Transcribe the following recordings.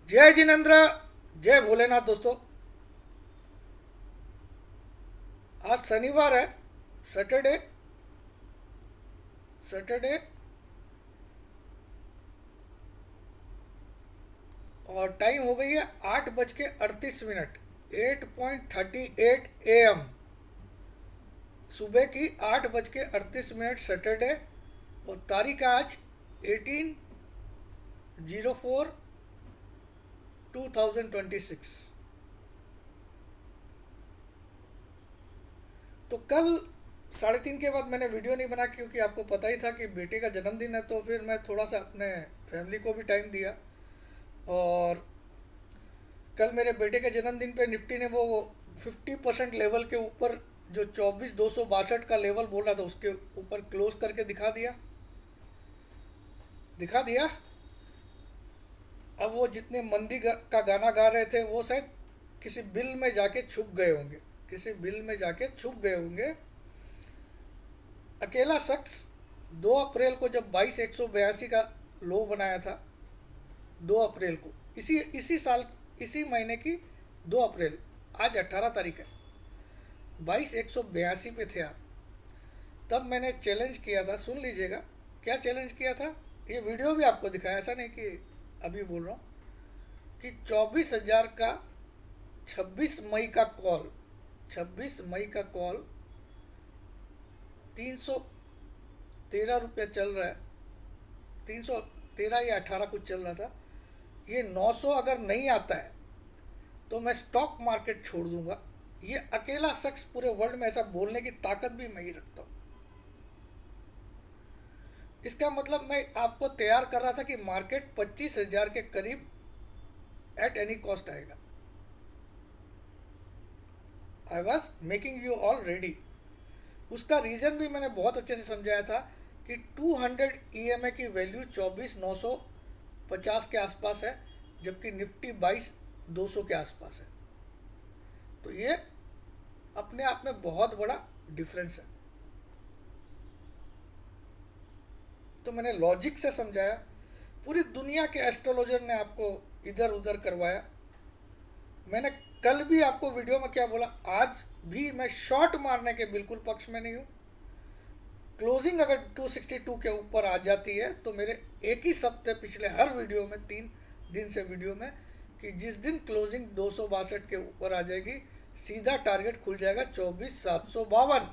जय जिनेन्द्र। जय भोलेनाथ दोस्तों। आज शनिवार है। सैटरडे। सैटरडे। और टाइम हो गई है 8:38। 8:38 AM। सुबह की 8:38 सैटरडे। और तारीख आज 18/04/2026। तो कल 3:30 के बाद मैंने वीडियो नहीं बना क्योंकि आपको पता ही था कि बेटे का जन्मदिन है, तो फिर मैं थोड़ा सा अपने फैमिली को भी टाइम दिया। और कल मेरे बेटे के जन्मदिन पे निफ्टी ने वो 50% लेवल के ऊपर, जो 24,262 का लेवल बोल रहा था, उसके ऊपर क्लोज करके दिखा दिया। अब वो जितने का गाना गा रहे थे वो शायद किसी बिल में जाके छुप गए होंगे। किसी बिल में जाके छुप गए होंगे। अकेला शख्स 2 अप्रैल को जब 22,182 का लो बनाया था, 2 अप्रैल को, इसी इसी साल, इसी महीने की 2 अप्रैल, आज 18 तारीख है। 22,182 पे थे आप। तब मैंने चैलेंज किया था, सुन लीजिएगा क्या चैलेंज किया था। ये वीडियो भी आपको दिखाया, ऐसा नहीं कि अभी बोल रहा हूँ, कि 24,000 का 26 मई का कॉल, 26 मई का कॉल 313 रुपया चल रहा है। 313 या 18 कुछ चल रहा था। ये 900 अगर नहीं आता है तो मैं स्टॉक मार्केट छोड़ दूंगा। ये अकेला शख्स पूरे वर्ल्ड में ऐसा बोलने की ताकत भी मैं ही रखता हूँ। इसका मतलब मैं आपको तैयार कर रहा था कि मार्केट 25,000 के करीब एट एनी कॉस्ट आएगा। I was making you all ready. उसका रीज़न भी मैंने बहुत अच्छे से समझाया था कि 200 EMA की वैल्यू 24,950 के आसपास है, जबकि निफ्टी 22,200 के आसपास है। तो ये अपने आप में बहुत बड़ा डिफरेंस है। तो मैंने लॉजिक से समझाया। पूरी दुनिया के एस्ट्रोलॉजर ने आपको इधर उधर करवाया। मैंने कल भी आपको वीडियो में क्या बोला, आज भी मैं शॉर्ट मारने के बिल्कुल पक्ष में नहीं हूँ। क्लोजिंग अगर 262 के ऊपर आ जाती है तो मेरे एक ही सप्ते पिछले हर वीडियो में, 3 दिन से वीडियो में, कि जिस दिन क्लोजिंग 262 के ऊपर आ जाएगी, सीधा टारगेट खुल जाएगा 24,752।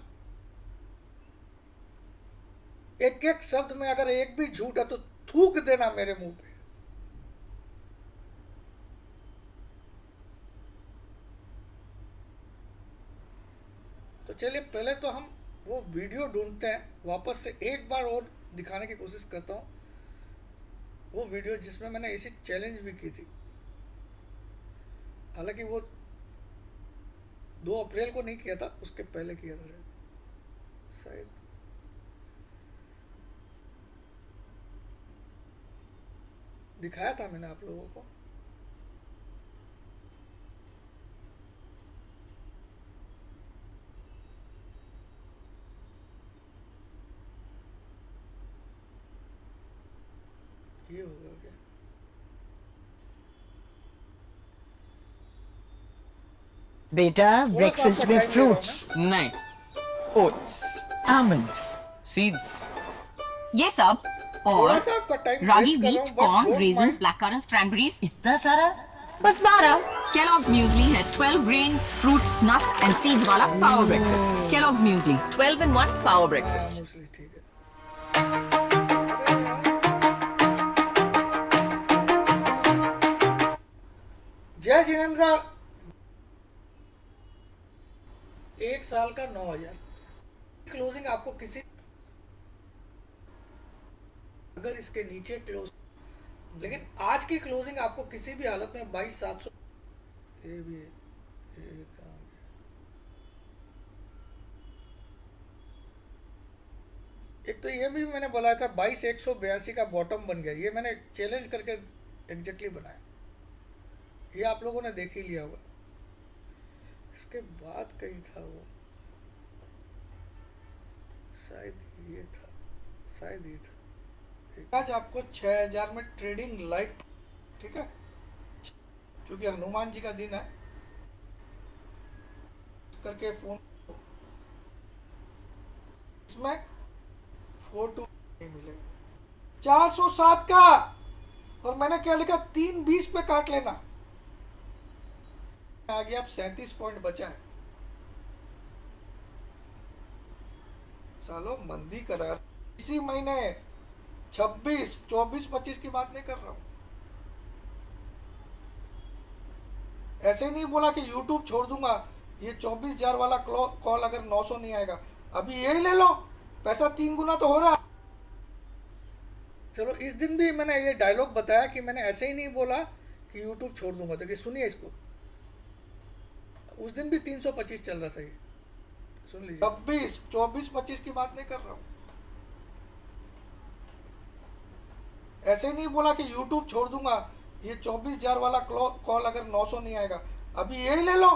एक एक शब्द में अगर एक भी झूठ है तो थूक देना मेरे मुंह पे। तो चलिए, पहले तो हम वो वीडियो ढूंढते हैं, वापस से एक बार और दिखाने की कोशिश करता हूँ। वो वीडियो जिसमें मैंने इसी चैलेंज भी की थी। हालांकि वो 2 अप्रैल को नहीं किया था, उसके पहले किया था शायद। दिखाया था मैंने आप लोगों को। ये होगा क्या? बेटा थोड़ा सा ब्रेकफास्ट आपका में टाइम ले रहा हूँ मैं। फ्रूट्स, नहीं, ओट्स, आमंड्स, सीड्स। ये सब थोड़ा और सा आपका टाइम रागी, वेस्ट कर रहा व्हीट, हूँ, but corn, don't raisins, mind. Black currants, cranberries. इतना सारा? बस 12। केलॉग्स म्यूजली है 12 grains, fruits, nuts and seeds वाला power breakfast. Kellogg's muesli 12 in 1 power हाँ, ब्रेकफास्ट। मोस्टली ठीक है। अरे यार, जय जिनेन्द्र। 1 साल का 9,000 क्लोजिंग आपको किसी, अगर इसके नीचे क्लोज, लेकिन आज की क्लोजिंग आपको किसी भी हालत में 22,700। ये भी है, ये कहाँ गया? एक तो ये भी मैंने बोला था 22,182 का बॉटम बन गया, ये मैंने चैलेंज करके एग्जैक्टली बनाया। ये आप लोगों ने देख ही लिया होगा। इसके बाद कहीं था वो, शायद ये था, शायद ये था। आज आपको 6,000 में ट्रेडिंग लाइफ, ठीक है, क्योंकि हनुमान जी का दिन है करके फोन इसमें 4 नहीं मिलेगा 407 का। और मैंने क्या लिखा 320 पे काट लेना। आ गया अब 37 पॉइंट बचा है। सालो मंदी करा इसी महीने 26 24 25 की बात नहीं कर रहा हूं। ऐसे नहीं बोला कि YouTube छोड़ दूंगा, ये 24,000 वाला कॉल अगर 900 नहीं आएगा अभी यही ले लो, पैसा 3 गुना तो हो रहा। चलो इस दिन भी मैंने ये डायलॉग बताया कि मैंने ऐसे ही नहीं बोला कि YouTube छोड़ दूंगा, तो कि सुनिए इसको। उस दिन भी 325 चल रहा था, ये सुन लीजिए। 26 24 25 की बात नहीं कर रहा हूँ। ऐसे ही नहीं बोला कि YouTube छोड़ दूंगा, ये 24,000 वाला कॉल अगर 900 नहीं आएगा अभी यही ले लो,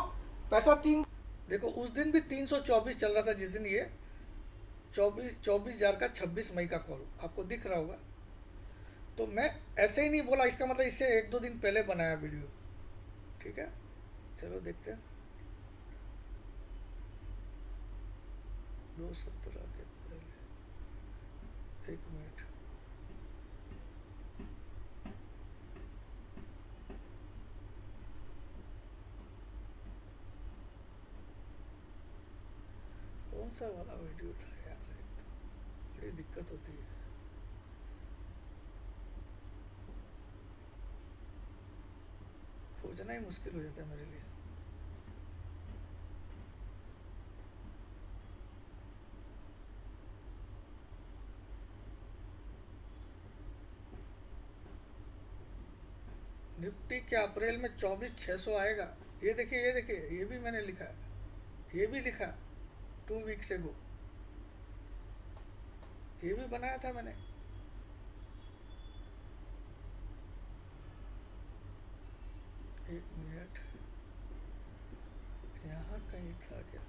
पैसा 3। देखो उस दिन भी 324 चल रहा था, जिस दिन ये 24,000 का 26 मई का कॉल आपको दिख रहा होगा। तो मैं ऐसे ही नहीं बोला, इसका मतलब इससे 1-2 दिन पहले बनाया वीडियो। ठीक है, चलो देखते हैं। 2:17 के पहले 1 मिनट। कौन सा वाला वीडियो था यार, एक तो बड़ी दिक्कत होती है। खोजना ही मुश्किल हो जाता है मेरे लिए। निफ्टी क्या अप्रैल में 24,600 आएगा। ये देखिए ये देखिए, ये भी मैंने लिखा है, ये भी लिखा 2 वीक्स एगो, ये भी बनाया था मैंने। एक मिनट, यहाँ कहीं था क्या?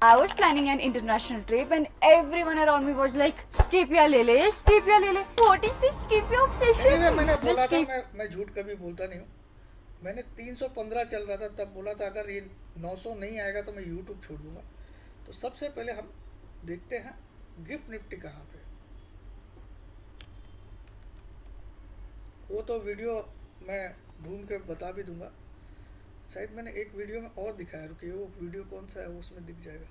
I was planning an international trip and everyone around me was like, Scipia lele, Scipia lele. What is this Scipia obsession? Anyway, मैंने बोला था, Scipia... मैं झूठ कभी बोलता नहीं हूँ। मैंने 315 चल रहा था तब बोला था अगर ये 900 नहीं आएगा तो मैं YouTube छोड़ दूंगा। तो सबसे पहले हम देखते हैं गिफ्ट निफ्टी कहाँ पे। वो तो वीडियो मैं ढूंढ के बता भी दूंगा, शायद मैंने एक वीडियो में और दिखाया। रुकिए, वो वीडियो कौन सा है वो उसमें दिख जाएगा।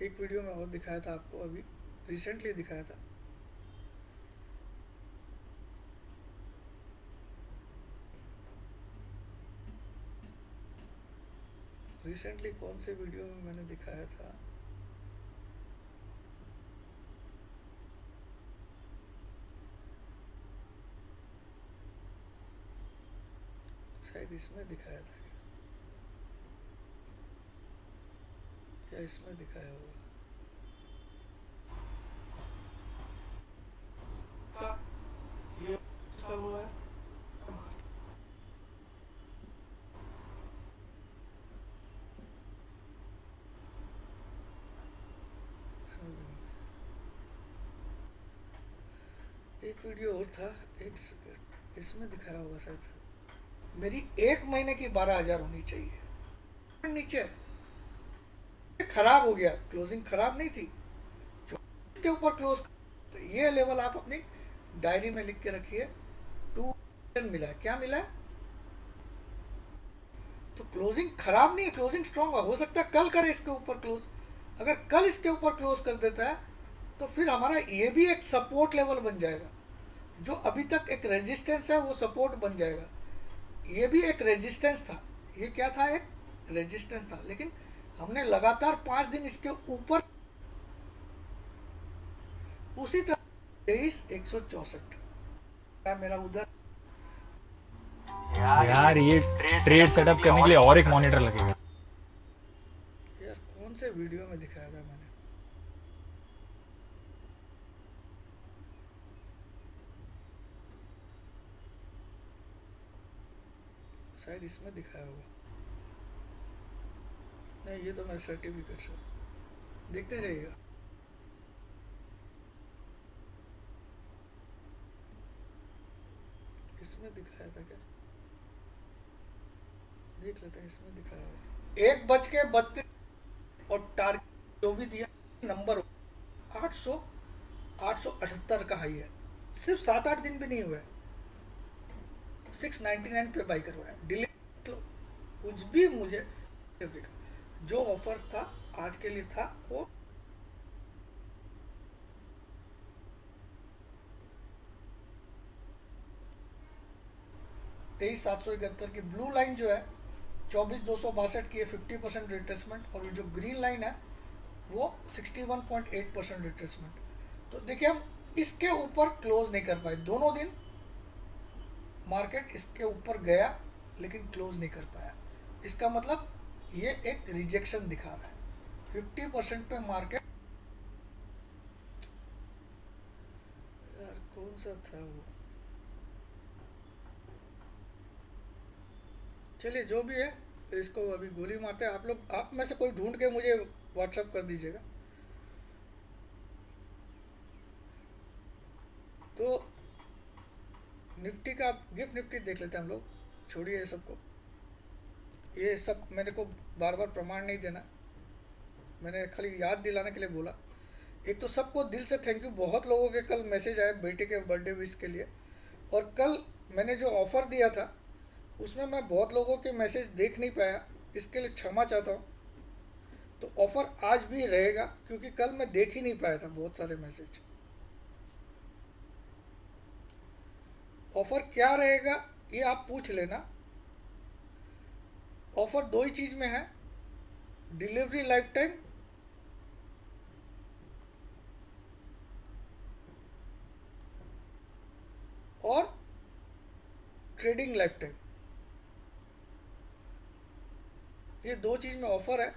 एक वीडियो में और दिखाया था आपको, अभी रिसेंटली दिखाया था। रिसेंटली कौन से वीडियो में मैंने दिखाया था, शायद इसमें दिखाया था या इसमें दिखाया होगा। ये कब हुआ है? एक वीडियो और था, एक सेकंड, इसमें दिखाया होगा शायद। मेरी 1 महीने की 12,000 होनी चाहिए। नीचे खराब हो गया, क्लोजिंग खराब नहीं थी, इसके ऊपर क्लोज। तो ये लेवल आप अपनी डायरी में लिख के रखिए। 2 मिला है, क्या मिला है? तो क्लोजिंग खराब नहीं है, क्लोजिंग स्ट्रॉन्ग है। हो सकता है कल करे इसके ऊपर क्लोज। अगर कल इसके ऊपर क्लोज कर देता है तो फिर हमारा ये भी एक सपोर्ट लेवल बन जाएगा। जो अभी तक एक रेजिस्टेंस है वो सपोर्ट बन जाएगा। ये भी एक रेजिस्टेंस था, ये क्या था? एक रेजिस्टेंस था, लेकिन हमने लगातार 5 दिन इसके ऊपर, उसी तरह 23,164 मेरा उधर। यार ये ट्रेड सेटअप करने के लिए और एक मॉनिटर लगेगा। यार कौन से वीडियो में दिखाया था मैंने? शायद इसमें दिखाया होगा। नहीं, ये तो मेरा सर्टिफिकेट है, देखते जाइएगा। इसमें दिखाया था क्या, देख लेते हैं इसमें दिखाया है 1:32 और टारगेट जो भी दिया नंबर 878 का हाई है, सिर्फ 7-8 दिन भी नहीं हुआ है, 699 पे बाई करवाया डिलीवरी। कुछ भी मुझे डिलीवरी का जो ऑफर था आज के लिए था वो 23,771 की ब्लू लाइन जो है 24,262 की है 50% रिट्रेसमेंट, और जो ग्रीन लाइन है वो 61.8% रिट्रेसमेंट। तो देखिए हम इसके ऊपर क्लोज नहीं कर पाए, दोनों दिन मार्केट इसके ऊपर गया लेकिन क्लोज नहीं कर पाया। इसका मतलब ये एक रिजेक्शन दिखा रहा है 50% पे मार्केट। यार कौन सा था वो, चलिए जो भी है इसको अभी गोली मारते हैं। आप लोग आप में से कोई ढूंढ के मुझे व्हाट्सएप कर दीजिएगा। तो निफ्टी का गिफ्ट निफ्टी देख लेते हैं हम लोग, छोड़िए ये सबको, ये सब मेरे को बार बार प्रमाण नहीं देना, मैंने खाली याद दिलाने के लिए बोला। एक तो सबको दिल से थैंक यू, बहुत लोगों के कल मैसेज आए बेटे के बर्थडे विश के लिए, और कल मैंने जो ऑफ़र दिया था उसमें मैं बहुत लोगों के मैसेज देख नहीं पाया, इसके लिए क्षमा चाहता हूँ। तो ऑफ़र आज भी रहेगा क्योंकि कल मैं देख ही नहीं पाया था बहुत सारे मैसेज। ऑफ़र क्या रहेगा ये आप पूछ लेना। ऑफ़र दो ही चीज़ में है, डिलीवरी लाइफ टाइम और ट्रेडिंग लाइफ टाइम, ये दो चीज़ में ऑफ़र है।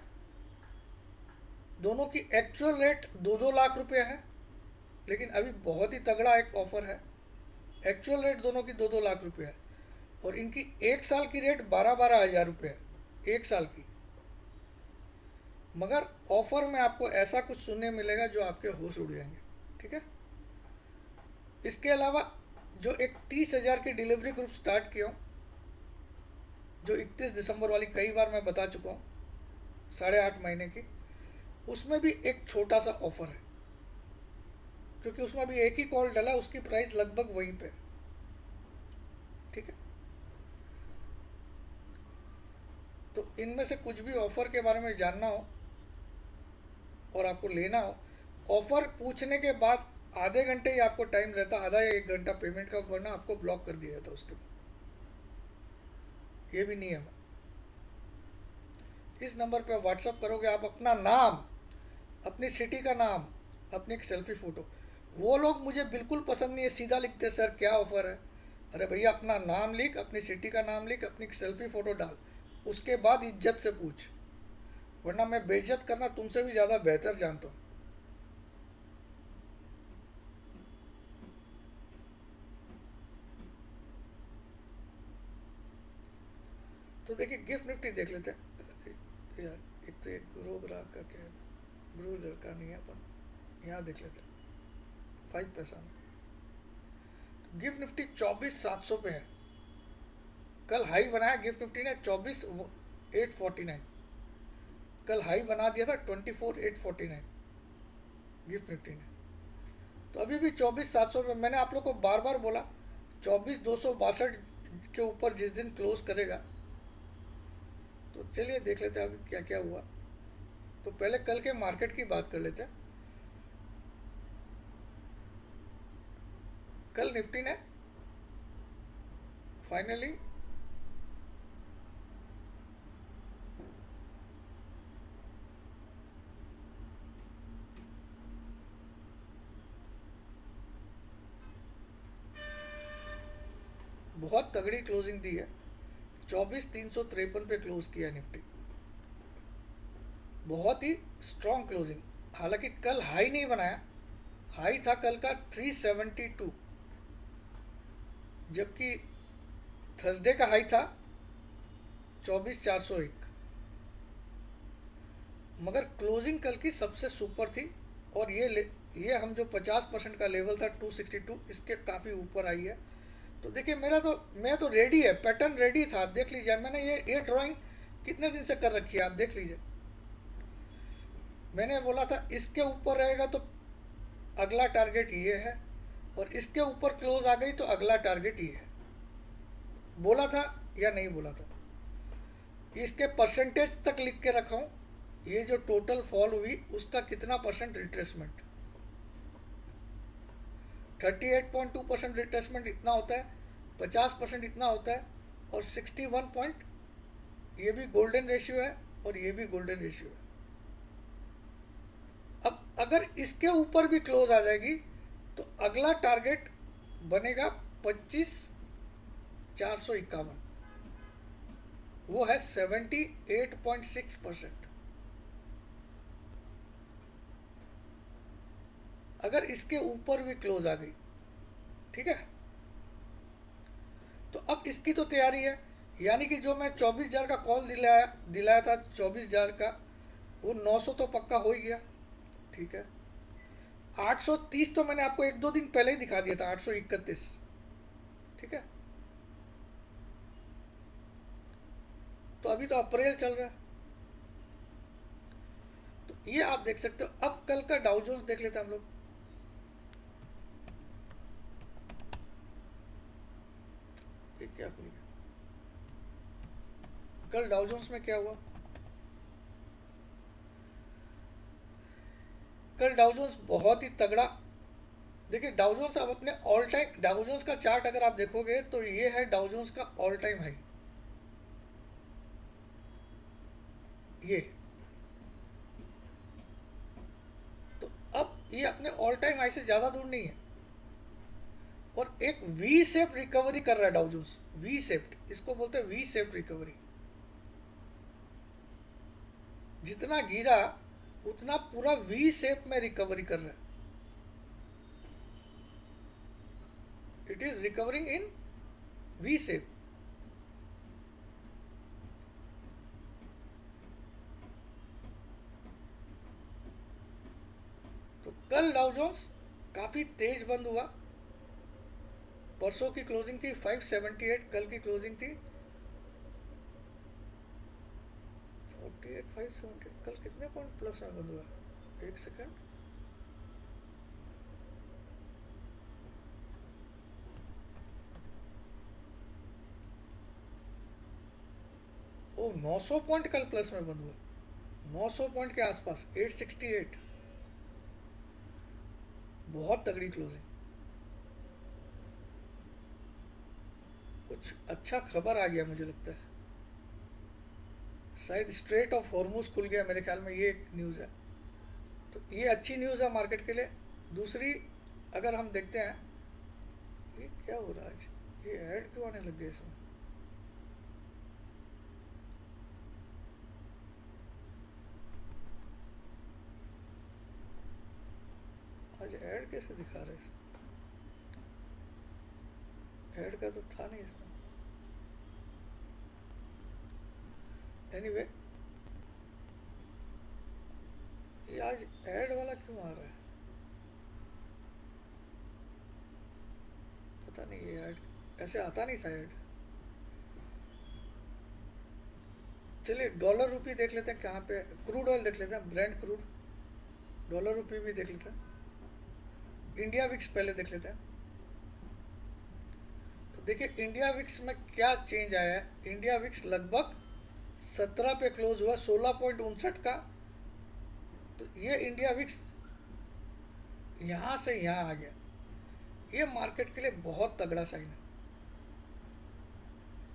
दोनों की एक्चुअल रेट 2-2 लाख रुपए है, लेकिन अभी बहुत ही तगड़ा एक ऑफ़र है। एक्चुअल रेट दोनों की 2-2 लाख रुपए है, और इनकी 1 साल की रेट 12-12 हज़ार रुपये है 1 साल की। मगर ऑफ़र में आपको ऐसा कुछ सुनने मिलेगा जो आपके होश उड़ जाएंगे, ठीक है। इसके अलावा जो एक 30,000 की डिलीवरी ग्रुप स्टार्ट किया हूँ, जो 31 दिसंबर वाली कई बार मैं बता चुका हूँ, 8.5 महीने की, उसमें भी एक छोटा सा ऑफ़र है, क्योंकि उसमें अभी एक ही कॉल डला, उसकी प्राइस लगभग वहीं पे, ठीक है। तो इनमें से कुछ भी ऑफ़र के बारे में जानना हो और आपको लेना हो, ऑफ़र पूछने के बाद आधे घंटे ही आपको टाइम रहता, आधा या 1 घंटा पेमेंट का, वरना आपको ब्लॉक कर दिया जाता उसके बाद। ये भी नियम है। इस नंबर पे व्हाट्सअप करोगे आप अपना नाम, अपनी सिटी का नाम, अपनी एक सेल्फी फ़ोटो। वो लोग मुझे बिल्कुल पसंद नहीं है, सीधा लिखते सर क्या ऑफ़र है। अरे भैया अपना नाम लिख, अपनी सिटी का नाम लिख, अपनी सेल्फी फ़ोटो डाल, उसके बाद इज्जत से पूछ, वरना मैं बेइज्जत करना तुमसे भी ज़्यादा बेहतर जानता हूँ। तो देखिए गिफ्ट निफ्टी देख लेते हैं यार। एक तो एक ग्रो ग्राहक का क्या है, ग्रो का नहीं है, अपन यहाँ देख लेते हैं 5 पैसा में। गिफ्ट निफ्टी 24,700 पे है, कल हाई बनाया गिफ्ट निफ्टी ने 24,849, कल हाई बना दिया था 24,849 गिफ्ट निफ्टी ने। तो अभी भी 24,700 पे, मैंने आप लोग को बार बार बोला 24,262 के ऊपर जिस दिन क्लोज करेगा। तो चलिए देख लेते हैं अभी क्या क्या हुआ। तो पहले कल के मार्केट की बात कर लेते हैं। कल निफ्टी ने फाइनली बहुत तगड़ी क्लोजिंग दी है, 24,353 पे क्लोज किया निफ्टी, बहुत ही स्ट्रॉन्ग क्लोजिंग। हालांकि कल हाई नहीं बनाया, हाई था कल का 372, जबकि थर्सडे का हाई था 24,401। मगर क्लोजिंग कल की सबसे सुपर थी, और ये हम जो 50% का लेवल था 262, इसके काफ़ी ऊपर आई है। तो देखिए मैं तो रेडी है, पैटर्न रेडी था, आप देख लीजिए। मैंने ये ड्राइंग कितने दिन से कर रखी है, आप देख लीजिए। मैंने बोला था इसके ऊपर रहेगा तो अगला टारगेट ये है, और इसके ऊपर क्लोज आ गई तो अगला टारगेट ये है। बोला था या नहीं बोला था? इसके परसेंटेज तक लिख के रखा हूँ, ये जो टोटल फॉल हुई उसका कितना परसेंट रिट्रेसमेंट। 38.2% रिट्रेसमेंट इतना होता है, 50% इतना होता है, और 61 पॉइंट ये भी गोल्डन रेशियो है और ये भी गोल्डन रेशियो है। अब अगर इसके ऊपर भी क्लोज आ जाएगी तो अगला टारगेट बनेगा 25,451, वो है 78.6%। अगर इसके ऊपर भी क्लोज आ गई, ठीक है, तो अब इसकी तो तैयारी है। यानी कि जो मैं 24,000 का कॉल दिलाया था 24,000 का, वो 900 तो पक्का हो ही गया, ठीक है। 830 तो मैंने आपको 1-2 दिन पहले ही दिखा दिया था, 831, ठीक है। तो अभी तो अप्रैल चल रहा है, तो ये आप देख सकते हो। अब कल का डाउ जोन्स देख लेते हैं हम लोग। ये क्या खुल गया? कल डाउ जोन्स में क्या हुआ? कल डाउ जोन्स बहुत ही तगड़ा। देखिए डाउ जोन्स अब अपने ऑल टाइम, डाउ जोन्स का चार्ट अगर आप देखोगे तो ये है डाउ जोन्स का ऑल टाइम हाई, ये। तो अब ये अपने ऑल टाइम हाई से ज्यादा दूर नहीं है, और एक वी शेप रिकवरी कर रहा है डाउ जोन्स। वी शेप्ड, इसको बोलते हैं वी शेप रिकवरी। जितना गिरा उतना पूरा वी शेप में रिकवरी कर रहा है। It is recovering in V shape. तो कल डाउ जोन्स काफी तेज बंद हुआ। परसों की क्लोजिंग थी 578, कल की क्लोजिंग थी 48, 578। कल कितने पॉइंट प्लस में बंद हुआ? एक सेकंड, ओ 900 पॉइंट कल प्लस में बंद हुआ, 900 पॉइंट के आसपास, 868। बहुत तगड़ी क्लोजिंग। कुछ अच्छा खबर आ गया मुझे लगता है, शायद स्ट्रेट ऑफ हॉर्मुज खुल गया मेरे ख्याल में, ये एक न्यूज़ है। तो ये अच्छी न्यूज़ है मार्केट के लिए। दूसरी अगर हम देखते हैं, ये क्या हो रहा है आज, ये ऐड क्यों आने लग गए इसमें? आज ऐड कैसे दिखा रहे हैं? ऐड का तो था नहीं इसमें। एनीवे, ये आज ऐड वाला क्यों आ रहा है पता नहीं। ये ऐड ऐसे आता नहीं था ऐड। चलिए डॉलर रूपी देख लेते हैं कहाँ पे। क्रूड ऑयल देख लेते हैं, ब्रेंट क्रूड। डॉलर रूपी भी देख लेते हैं। इंडिया विक्स पहले देख लेते हैं। तो देखिए इंडिया विक्स में क्या चेंज आया है। इंडिया विक्स लगभग 17 पे क्लोज हुआ, 16.59 का। तो ये इंडिया विक्स यहाँ से यहाँ आ गया। ये मार्केट के लिए बहुत तगड़ा साइन है,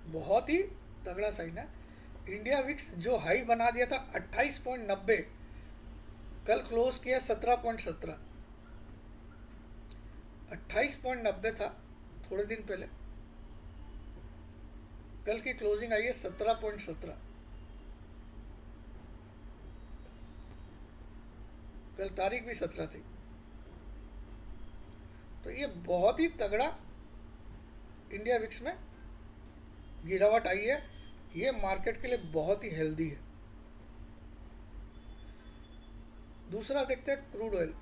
बहुत ही तगड़ा साइन है। इंडिया विक्स जो हाई बना दिया था 28.90, कल क्लोज किया 17.17। 28.90 था थोड़े दिन पहले, कल की क्लोजिंग आई है 17.17। कल तारीख भी 17 थी। तो ये बहुत ही तगड़ा इंडिया विक्स में गिरावट आई है। ये मार्केट के लिए बहुत ही हेल्दी है। दूसरा देखते हैं क्रूड ऑयल।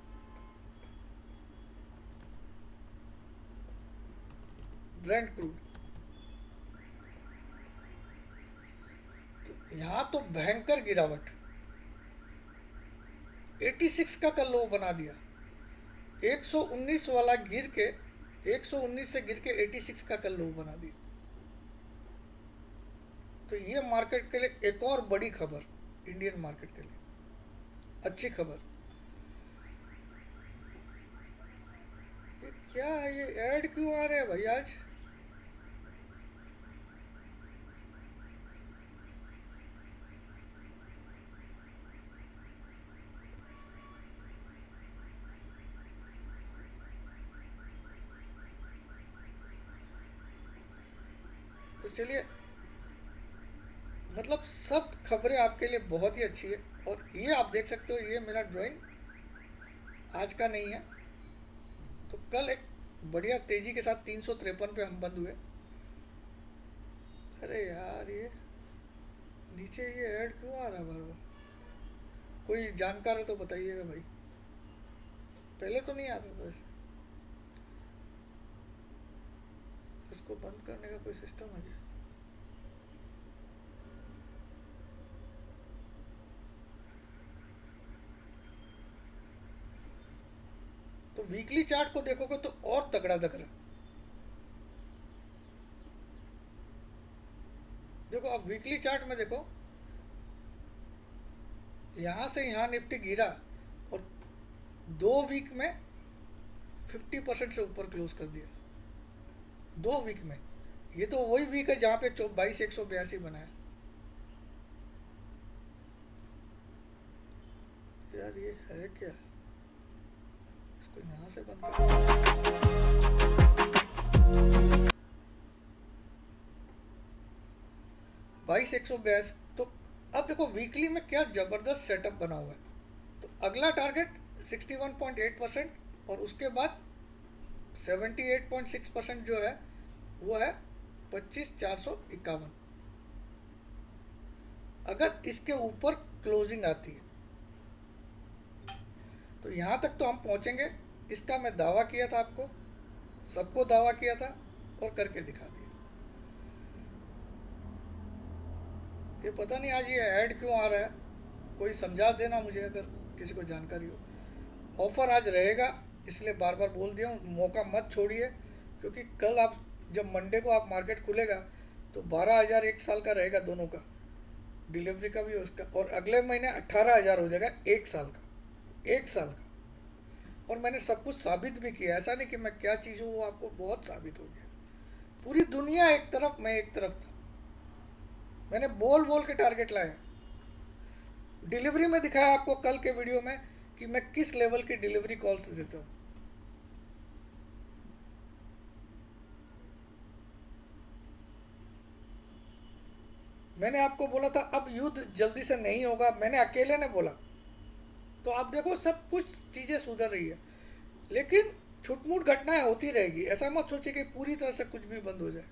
Brent crude. तो यहां तो भयंकर गिरावट, 86 का कल लो बना दिया। 119 वाला गिर के, 119 से गिर के 86 का कल लो बना दिया। तो ये मार्केट के लिए एक और बड़ी खबर, इंडियन मार्केट के लिए अच्छी खबर। ये क्या है, ये ऐड क्यों आ रहे हैं भाई आज? तो चलिए, मतलब सब खबरें आपके लिए बहुत ही अच्छी है। और ये आप देख सकते हो, ये मेरा ड्राइंग आज का नहीं है। तो कल एक बढ़िया तेजी के साथ 353 पे हम बंद हुए। अरे यार, ये नीचे ये ऐड क्यों आ रहा है बार बार? कोई जानकार है तो बताइएगा भाई, पहले तो नहीं आता था ऐसे। इसको बंद करने का कोई सिस्टम है क्या? तो वीकली चार्ट को देखोगे तो और तगड़ा दिख रहा। देखो, अब वीकली चार्ट में देखो, यहां से यहां निफ्टी गिरा और 2 वीक में 50% से ऊपर क्लोज कर दिया। 2 वीक में। ये तो वही वीक है जहां पे 22,182 बनाया। यार ये है क्या? इसको यहां से बंद कर। 22,182। तो अब देखो वीकली में क्या जबरदस्त सेटअप बना हुआ है। तो अगला टारगेट 61.8% और उसके बाद 78.6% जो है वो है 25,451। अगर इसके ऊपर क्लोजिंग आती है तो यहां तक तो हम पहुंचेंगे। इसका मैं दावा किया था, आपको सबको दावा किया था और करके दिखा दिया। ये पता नहीं आज ये ऐड क्यों आ रहा है, कोई समझा देना मुझे अगर किसी को जानकारी हो। ऑफर आज रहेगा, इसलिए बार बार बोल दिया हूँ, मौका मत छोड़िए। क्योंकि कल आप जब मंडे को आप मार्केट खुलेगा तो 12,000 एक साल का रहेगा, दोनों का, डिलीवरी का भी उसका। और अगले महीने 18,000 हो जाएगा एक साल का, एक साल का। और मैंने सब कुछ साबित भी किया, ऐसा नहीं कि मैं क्या चीज़ हूँ, वो आपको बहुत साबित हो गया। पूरी दुनिया एक तरफ, मैं एक तरफ था। मैंने बोल बोल के टारगेट लाए। डिलीवरी में दिखाया आपको कल के वीडियो में कि मैं किस लेवल की डिलीवरी कॉल्स देता हूँ। मैंने आपको बोला था अब युद्ध जल्दी से नहीं होगा, मैंने अकेले ने बोला। तो आप देखो सब कुछ चीज़ें सुधर रही है, लेकिन छुटमुट घटनाएं होती रहेगी। ऐसा मत सोचिए कि पूरी तरह से कुछ भी बंद हो जाए।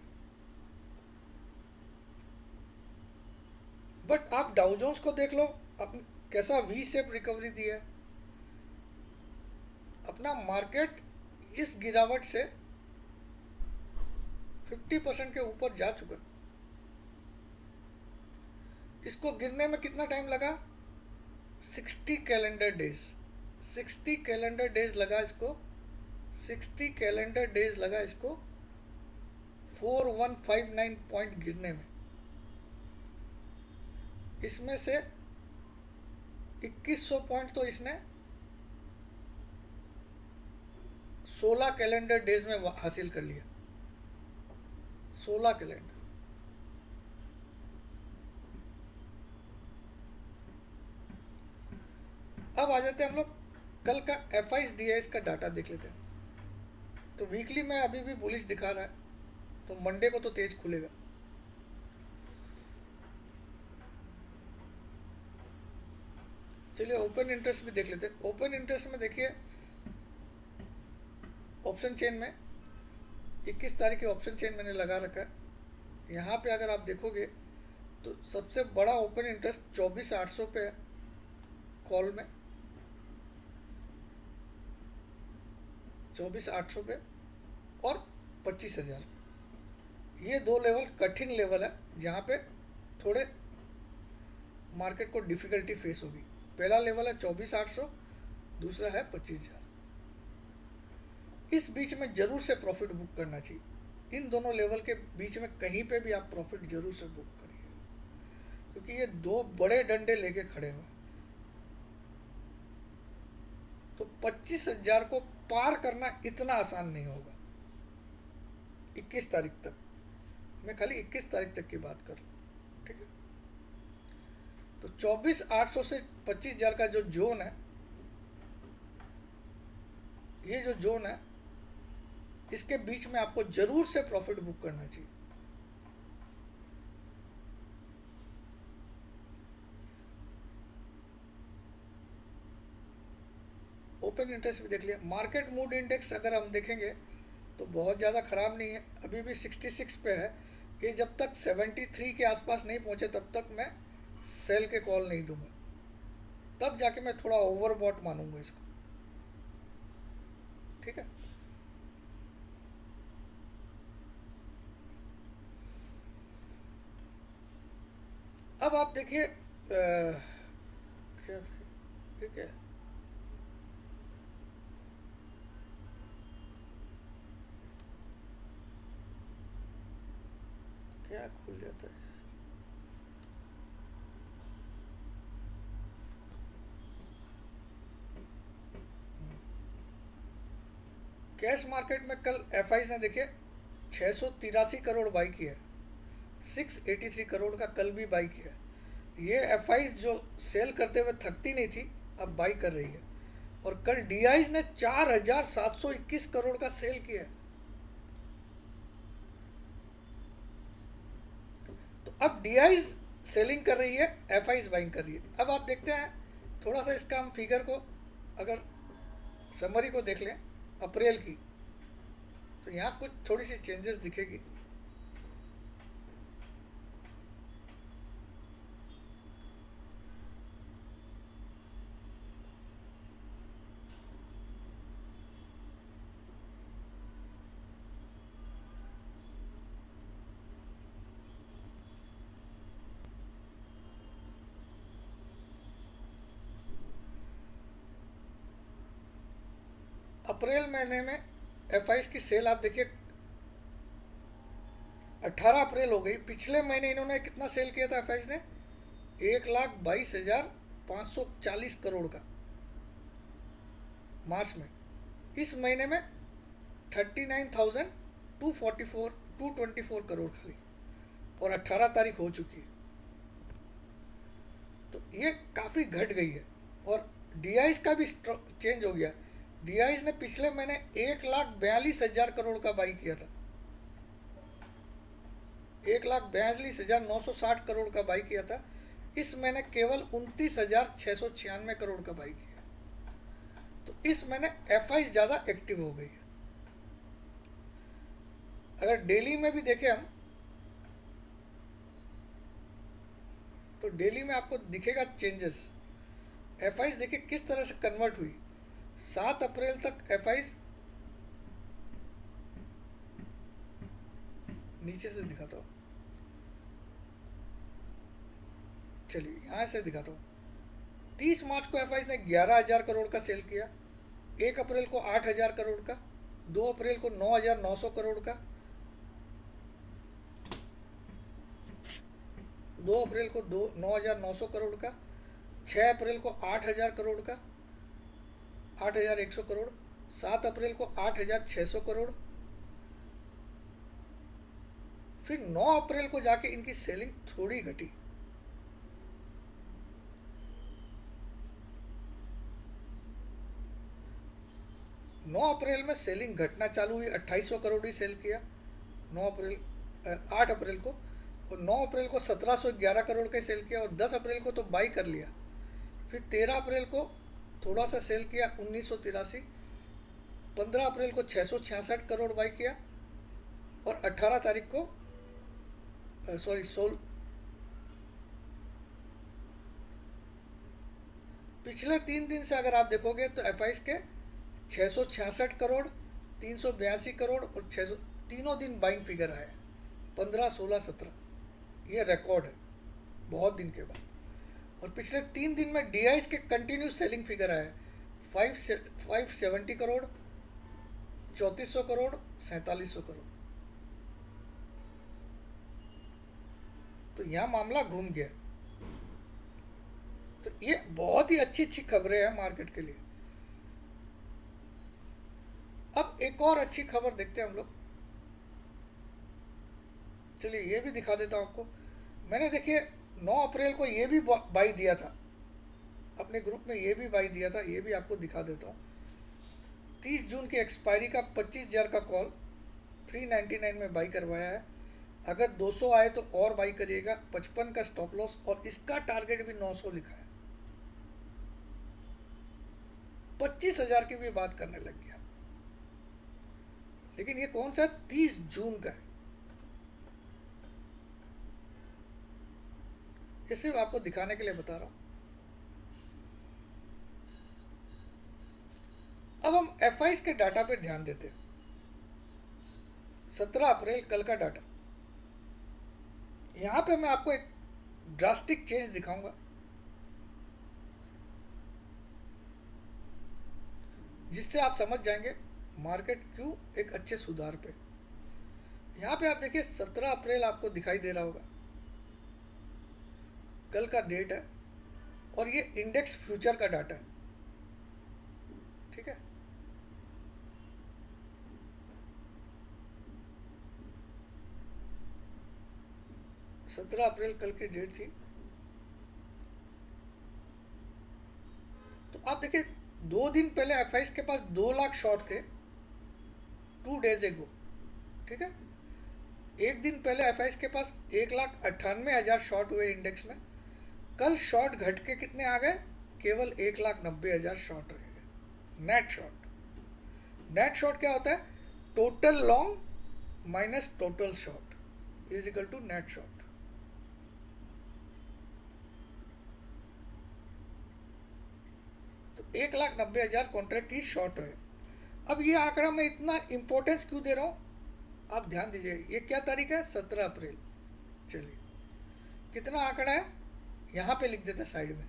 बट आप डाउ जोन्स को देख लो, अपने कैसा वी शेप रिकवरी दी है। अपना मार्केट इस गिरावट से 50% के ऊपर जा चुका। इसको गिरने में कितना टाइम लगा? 60 कैलेंडर डेज। 60 कैलेंडर डेज लगा इसको, 60 कैलेंडर डेज लगा इसको 4159 पॉइंट गिरने में। इसमें से 2100 पॉइंट तो इसने 16 कैलेंडर डेज में हासिल कर लिया। 16 कैलेंडर। अब आ जाते हैं हम लोग कल का FIS/DIS का डाटा देख लेते हैं। तो वीकली में अभी भी बुलिश दिखा रहा है, तो मंडे को तो तेज खुलेगा। चलिए ओपन इंटरेस्ट भी देख लेते हैं। ओपन इंटरेस्ट में देखिए, ऑप्शन चेन में 21 तारीख की ऑप्शन चेन मैंने लगा रखा है। यहाँ पे अगर आप देखोगे तो सबसे बड़ा ओपन इंटरेस्ट 24,800 पे है कॉल में, 24,800 पे और 25,000। ये दो लेवल कठिन लेवल है जहाँ पे थोड़े मार्केट को डिफिकल्टी फेस होगी। पहला लेवल है 24,800, दूसरा है 25,000। इस बीच में जरूर से प्रॉफिट बुक करना चाहिए। इन दोनों लेवल के बीच में कहीं पे भी आप प्रॉफिट जरूर से बुक करिए, क्योंकि ये दो बड़े डंडे लेके खड़े हुए। तो 25,000 को पार करना इतना आसान नहीं होगा 21 तारीख तक। मैं खाली 21 तारीख तक की बात कर रहा हूँ, ठीक है। तो 24,800 से 25,000 का जो जोन है, ये जो जोन है, इसके बीच में आपको जरूर से प्रॉफिट बुक करना चाहिए। ओपन इंटरेस्ट भी देख लिया। मार्केट मूड इंडेक्स अगर हम देखेंगे तो बहुत ज़्यादा ख़राब नहीं है, अभी भी 66 पे है। ये जब तक 73 के आसपास नहीं पहुँचे तब तक मैं सेल के कॉल नहीं दूंगा, तब जाके मैं थोड़ा ओवरबॉट मानूंगा इसको, ठीक है। अब आप देखिए क्या था, ठीक है, क्या खुल जाता है। कैश मार्केट में कल एफआईज ने देखिए 683 करोड़ बाई किया, 683 करोड़ का कल भी बाई किया। ये एफआईज जो सेल करते हुए थकती नहीं थी, अब बाई कर रही है। और कल डीआईज ने 4,721 करोड़ का सेल किया। तो अब डीआईज सेलिंग कर रही है, एफआईज बाइंग कर रही है। अब आप देखते हैं थोड़ा सा इसका हम फिगर को, अगर समरी को देख लें अप्रैल की, तो यहाँ कुछ थोड़ी सी चेंजेस दिखेगी। अप्रैल महीने में एफआईज की सेल आप देखिए 18 अप्रैल हो गई। पिछले महीने इन्होंने कितना सेल किया था एफआईज ने? 1,22,540 करोड़ का मार्च में। इस महीने में 39,224 करोड़ खाली, और 18 तारीख हो चुकी है, तो ये काफ़ी घट गई है। और डीआईज का भी चेंज हो गया। डीआईज ने पिछले महीने 1,42,000 करोड़ का बाई किया था, 1,42,960 करोड़ का बाई किया था। इस महीने केवल 29,696 करोड़ का बाई किया। तो इस महीने एफआईज ज़्यादा एक्टिव हो गई है। अगर डेली में भी देखें हम, तो डेली में आपको दिखेगा चेंजेस। एफआईज देखिए किस तरह से कन्वर्ट हुई। 7 अप्रैल तक एफआईज, नीचे से दिखाता हूँ, चलिए यहाँ से दिखाता हूँ। 30 मार्च को एफआईज ने 11,000 करोड़ का सेल किया, 1 अप्रैल को 8,000 करोड़ का, 2 अप्रैल को 9,900 करोड़ का, 2 अप्रैल को 9,900 करोड़ का, 6 अप्रैल को 8,000 करोड़ का, 8,100 करोड़, 7 अप्रैल को 8,600 करोड़। फिर 9 अप्रैल को जाके इनकी सेलिंग थोड़ी घटी। नौ अप्रैल में सेलिंग घटना चालू हुई, 2,800 करोड़ ही सेल किया 8 अप्रैल को, और 9 अप्रैल को 1,711 करोड़ का सेल किया, और 10 अप्रैल को तो बाई कर लिया। फिर 13 अप्रैल को थोड़ा सा सेल किया 1,983, 15 अप्रैल को 666 करोड़ बाई किया, और 18 तारीख को पिछले 3 दिन से अगर आप देखोगे तो एफआईज के 666 करोड़, 382 करोड़ और 600 तीनों दिन बाइंग फिगर आए। 15, 16, 17 ये रिकॉर्ड है बहुत दिन के बाद। और पिछले 3 दिन में DIs के कंटिन्यू सेलिंग फिगर आया है 570 करोड़, 3400 करोड़, 4700 करोड़। तो यहाँ मामला घूम गया। तो ये बहुत ही अच्छी अच्छी खबरें हैं मार्केट के लिए। अब एक और अच्छी खबर देखते हैं हम लोग। चलिए ये भी दिखा देता हूँ आपको। मैंने देखिए 9 अप्रैल को ये भी बाई दिया था अपने ग्रुप में, ये भी बाई दिया था, ये भी आपको दिखा देता हूँ। 30 जून की एक्सपायरी का 25,000 का कॉल 399 में बाई करवाया है। अगर 200 आए तो और बाई करिएगा। 55 का स्टॉप लॉस और इसका टारगेट भी 900 लिखा है। 25,000 की भी बात करने लग गया। लेकिन ये कौन सा 30 जून का है, ये सिर्फ आपको दिखाने के लिए बता रहा हूं। अब हम FIs के डाटा पे ध्यान देते हैं। 17 अप्रैल कल का डाटा। यहां पे मैं आपको एक ड्रास्टिक चेंज दिखाऊंगा। जिससे आप समझ जाएंगे मार्केट क्यों एक अच्छे सुधार पे। यहां पे आप देखिए 17 अप्रैल आपको दिखाई दे रहा होगा, कल का डेट है और ये इंडेक्स फ्यूचर का डाटा है, ठीक है। सत्रह अप्रैल कल की डेट थी। तो आप देखिए 2 दिन पहले FIs के पास 2 लाख शॉर्ट थे 2 days एगो, ठीक है। एक दिन पहले FIs के पास 1,98,000 शॉर्ट हुए इंडेक्स में। कल शॉर्ट घट के कितने आ गए, केवल 1,90,000 शॉर्ट रह गए। नेट शॉर्ट, नेट शॉर्ट क्या होता है, total long minus total short is equal to net short. तो 1,90,000 कॉन्ट्रैक्ट ही शॉर्ट रहे। अब ये आंकड़ा मैं इतना इंपॉर्टेंस क्यों दे रहा हूं, आप ध्यान दीजिए। ये क्या तारीख है, 17 अप्रैल। चलिए कितना आंकड़ा है, यहाँ पे लिख देते साइड में,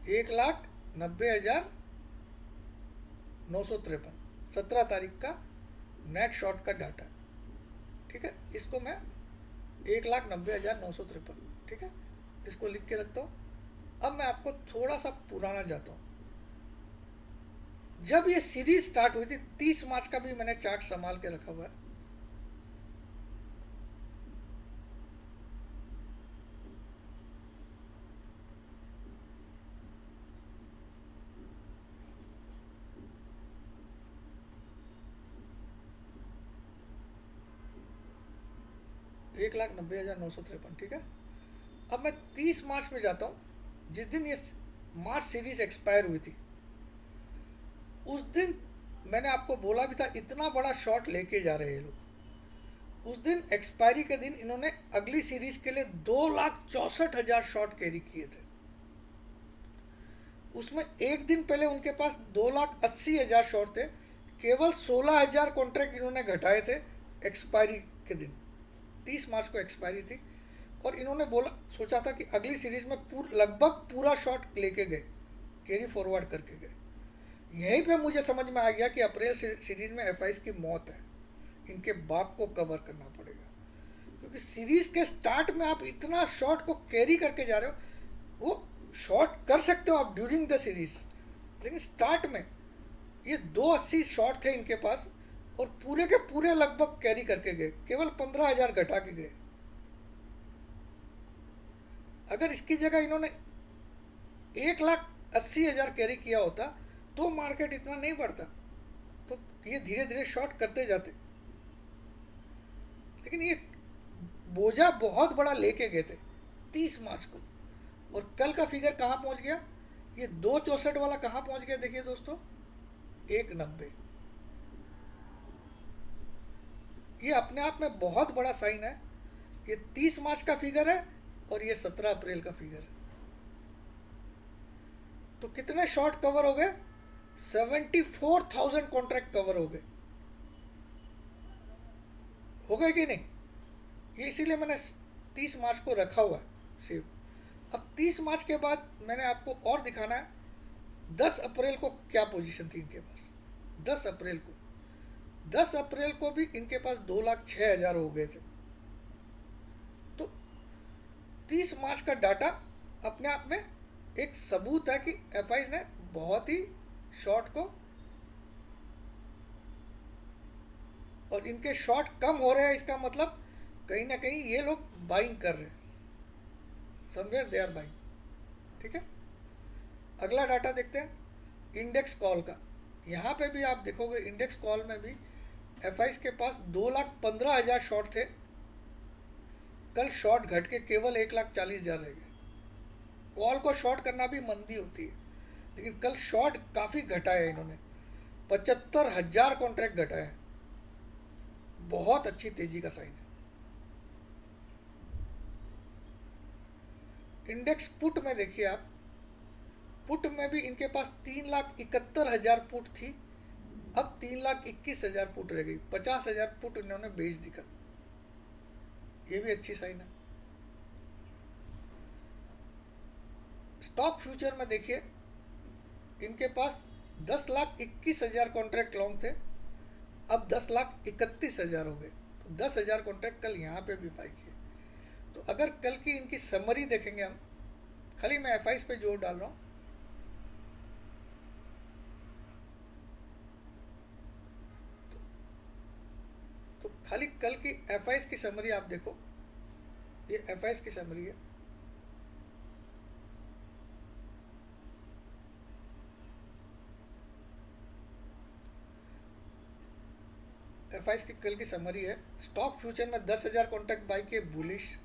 1,90,953, 17 तारीख का नेट शॉर्ट का डाटा, ठीक है। इसको मैं 1,90,953, ठीक है, इसको लिख के रखता हूँ। अब मैं आपको थोड़ा सा पुराना जाता हूँ। जब ये सीरीज स्टार्ट हुई थी 30 मार्च का भी मैंने चार्ट संभाल के रखा हुआ है। एक 1,90,953, ठीक है। अब मैं 30 मार्च में जाता हूँ, जिस दिन ये मार्च सीरीज एक्सपायर हुई थी। उस दिन मैंने आपको बोला भी था इतना बड़ा शॉट लेके जा रहे हैं लोग। उस दिन एक्सपायरी के दिन इन्होंने अगली सीरीज के लिए 2,64,000 शॉट कैरी किए थे। उसमें एक दिन पहले उनके पास 2,80,000 शॉट थे। केवल 16,000 कॉन्ट्रैक्ट इन्होंने घटाए थे एक्सपायरी के दिन। 30 मार्च को एक्सपायरी थी और इन्होंने सोचा था कि अगली सीरीज में लगभग पूरा शॉट लेके गए, कैरी फॉरवर्ड करके गए। यहीं पे मुझे समझ में आ गया कि अप्रैल सीरीज में FIs की मौत है, इनके बाप को कवर करना पड़ेगा। क्योंकि सीरीज के स्टार्ट में आप इतना शॉट को कैरी करके जा रहे हो, वो शॉट कर सकते हो आप ड्यूरिंग द सीरीज, लेकिन स्टार्ट में ये 280 शॉट थे इनके पास और पूरे के पूरे लगभग कैरी करके गए, केवल 15,000 घटा के गए। अगर इसकी जगह इन्होंने 1,80,000 कैरी किया होता तो मार्केट इतना नहीं बढ़ता, तो ये धीरे धीरे शॉर्ट करते जाते। लेकिन ये बोझा बहुत बड़ा लेके गए थे 30 मार्च को। और कल का फिगर कहाँ पहुंच गया, ये 264 वाला कहाँ पहुंच गया, देखिए दोस्तों 190। ये अपने आप में बहुत बड़ा साइन है। ये 30 मार्च का फिगर है और ये 17 अप्रैल का फिगर है। तो कितने शॉर्ट कवर हो गए, 74,000 कॉन्ट्रैक्ट कवर हो गए कि नहीं। ये इसीलिए मैंने 30 मार्च को रखा हुआ है सिर्फ। अब 30 मार्च के बाद मैंने आपको और दिखाना है 10 अप्रैल को क्या पोजीशन थी इनके पास। 10 अप्रैल को भी इनके पास 2,06,000 हो गए थे। तो 30 मार्च का डाटा अपने आप में एक सबूत है कि एफआईज ने बहुत ही शॉर्ट को, और इनके शॉर्ट कम हो रहे हैं, इसका मतलब कहीं ना कहीं ये लोग बाइंग कर रहे हैं, समवेयर दे आर बाइंग। ठीक है, अगला डाटा देखते हैं इंडेक्स कॉल का। यहाँ पे भी आप देखोगे इंडेक्स कॉल में भी एफआईज के पास 2,15,000 शॉर्ट थे। कल शॉर्ट घट के केवल 1,40,000 रह गए। कॉल को शॉर्ट करना भी मंदी होती है, लेकिन कल शॉर्ट काफ़ी घटाया है इन्होंने, 75,000 कॉन्ट्रैक्ट घटाया है। बहुत अच्छी तेजी का साइन है। इंडेक्स पुट में देखिए आप, पुट में भी इनके पास 3,71,000 पुट थी, अब 3,21,000 पुट रह गई। 50,000 पुट इन्होंने बेच दिया, ये भी अच्छी साइन है। स्टॉक फ्यूचर में देखिए इनके पास 10,21,000 कॉन्ट्रैक्ट लॉन्ग थे, अब 10,31,000 हो गए। तो 10,000 कॉन्ट्रैक्ट कल यहाँ पे भी बाई किए। तो अगर कल की इनकी समरी देखेंगे हम, खाली मैं एफआईज पे जोर डाल रहा हूँ, तो खाली कल की एफआईज की समरी आप देखो, ये एफआईज की समरी है। एफआईज की कल की समरी है। स्टॉक फ्यूचर में 10,000 कॉन्ट्रैक्ट बाई किए बुलिश,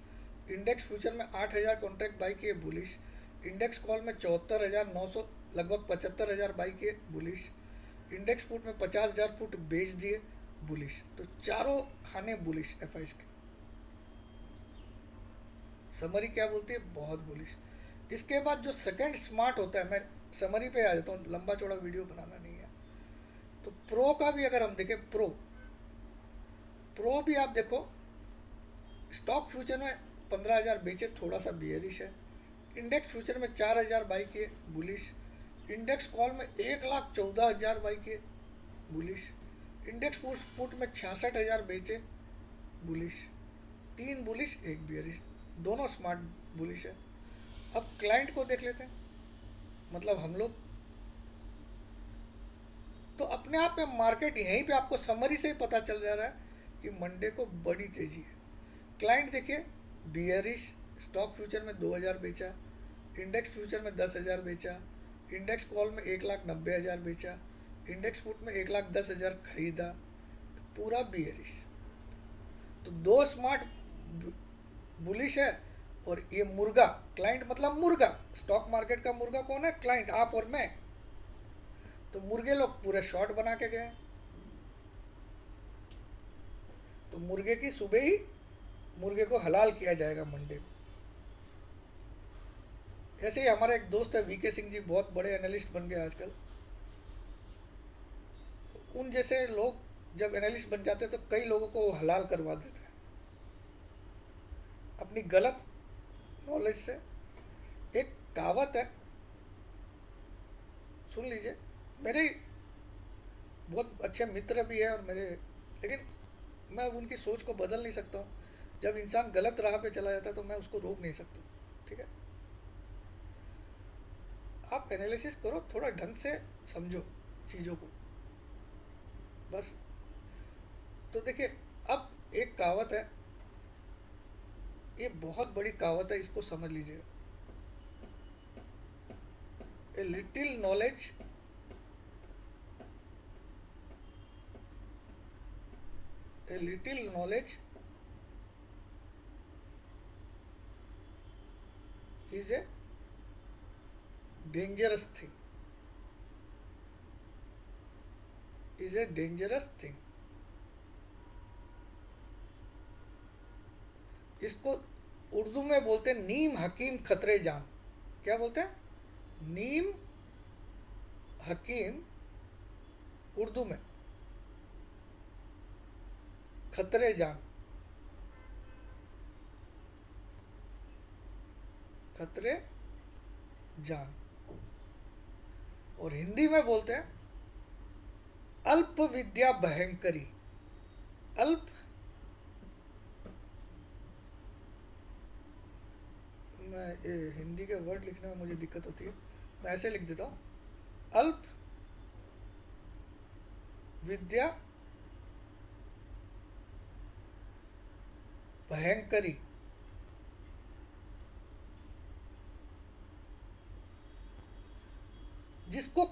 इंडेक्स फ्यूचर में 8,000 कॉन्ट्रैक्ट बाई किए बुलिश, इंडेक्स कॉल में 74,900 लगभग 75,000 बाई किए बुलिश, इंडेक्स पुट में 50,000 पुट बेच दिए बुलिश। तो चारों खाने बुलिश एफआईज के। समरी क्या बोलती है? बहुत बुलिश। इसके बाद जो सेकंड स्मार्ट होता है, मैं समरी पे आ जाता हूँ, लंबा चौड़ा वीडियो बनाना नहीं है। तो प्रो का भी अगर हम देखें, प्रो भी आप देखो, स्टॉक फ्यूचर में 15,000 बेचे, थोड़ा सा बियरिश है। इंडेक्स फ्यूचर में 4,000 बाई किए बुलिश, इंडेक्स कॉल में 1,14,000 बाई किए बुलिश, इंडेक्स पुट में 66,000 बेचे बुलिश। 3 बुलिश 1 बियरिश, दोनों स्मार्ट बुलिश है। अब क्लाइंट को देख लेते हैं, मतलब हम लोग। तो अपने आप में मार्केट यहीं पे आपको समरी से ही पता चल जा रहा है कि मंडे को बड़ी तेजी है। क्लाइंट देखिए बियरिश, स्टॉक फ्यूचर में 2,000 बेचा, इंडेक्स फ्यूचर में 10,000 बेचा, इंडेक्स कॉल में 1,90,000 बेचा, इंडेक्स पुट में 1,10,000 खरीदा, तो पूरा बियरिश। तो 2 स्मार्ट बुलिश है, और ये मुर्गा, क्लाइंट मतलब मुर्गा, स्टॉक मार्केट का मुर्गा कौन है? क्लाइंट, आप और मैं। तो मुर्गे लोग पूरे शॉर्ट बना के गए। तो मुर्गे की सुबह ही मुर्गे को हलाल किया जाएगा मंडे को। ऐसे ही हमारे एक दोस्त है वीके सिंह जी, बहुत बड़े एनालिस्ट बन गए आजकल। उन जैसे लोग जब एनालिस्ट बन जाते हैं तो कई लोगों को वो हलाल करवा देते हैं अपनी गलत नॉलेज से। एक कहावत है, सुन लीजिए। मेरे बहुत अच्छे मित्र भी है और मेरे, लेकिन मैं उनकी सोच को बदल नहीं सकता हूँ। जब इंसान गलत राह पे चला जाता है तो मैं उसको रोक नहीं सकता। ठीक है, आप एनालिसिस करो, थोड़ा ढंग से समझो चीज़ों को, बस। तो देखिए, अब एक कहावत है, ये बहुत बड़ी कहावत है, इसको समझ लीजिएगा। A little knowledge is a dangerous thing. इसको उर्दू में बोलते हैं नीम हकीम खतरे जान। क्या बोलते हैं? नीम हकीम, उर्दू में खतरे जान। खतरे जान, और हिंदी में बोलते हैं अल्प विद्या भयंकरी। अल्प, मैं हिंदी के वर्ड लिखने में मुझे दिक्कत होती है, मैं ऐसे लिख देता हूँ, अल्प विद्या भयंकरी। जिसको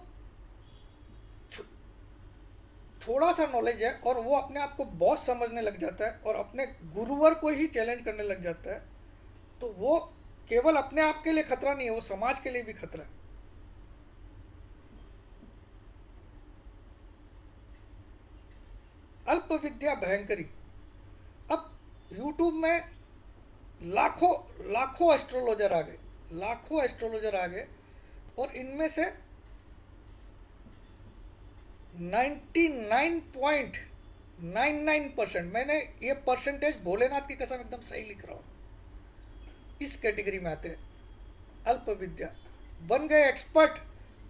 थोड़ा सा नॉलेज है और वो अपने आप को बहुत समझने लग जाता है और अपने गुरुवर को ही चैलेंज करने लग जाता है, तो वो केवल अपने आप के लिए खतरा नहीं है, वो समाज के लिए भी खतरा है। अल्प विद्या भयंकरी। अब YouTube में लाखों लाखों एस्ट्रोलॉजर आ गए, लाखों एस्ट्रोलॉजर आ गए, और इनमें से 99.99%, मैंने ये परसेंटेज भोलेनाथ की कसम एकदम सही लिख रहा हूँ, इस कैटेगरी में आते हैं। अल्प विद्या बन गए एक्सपर्ट,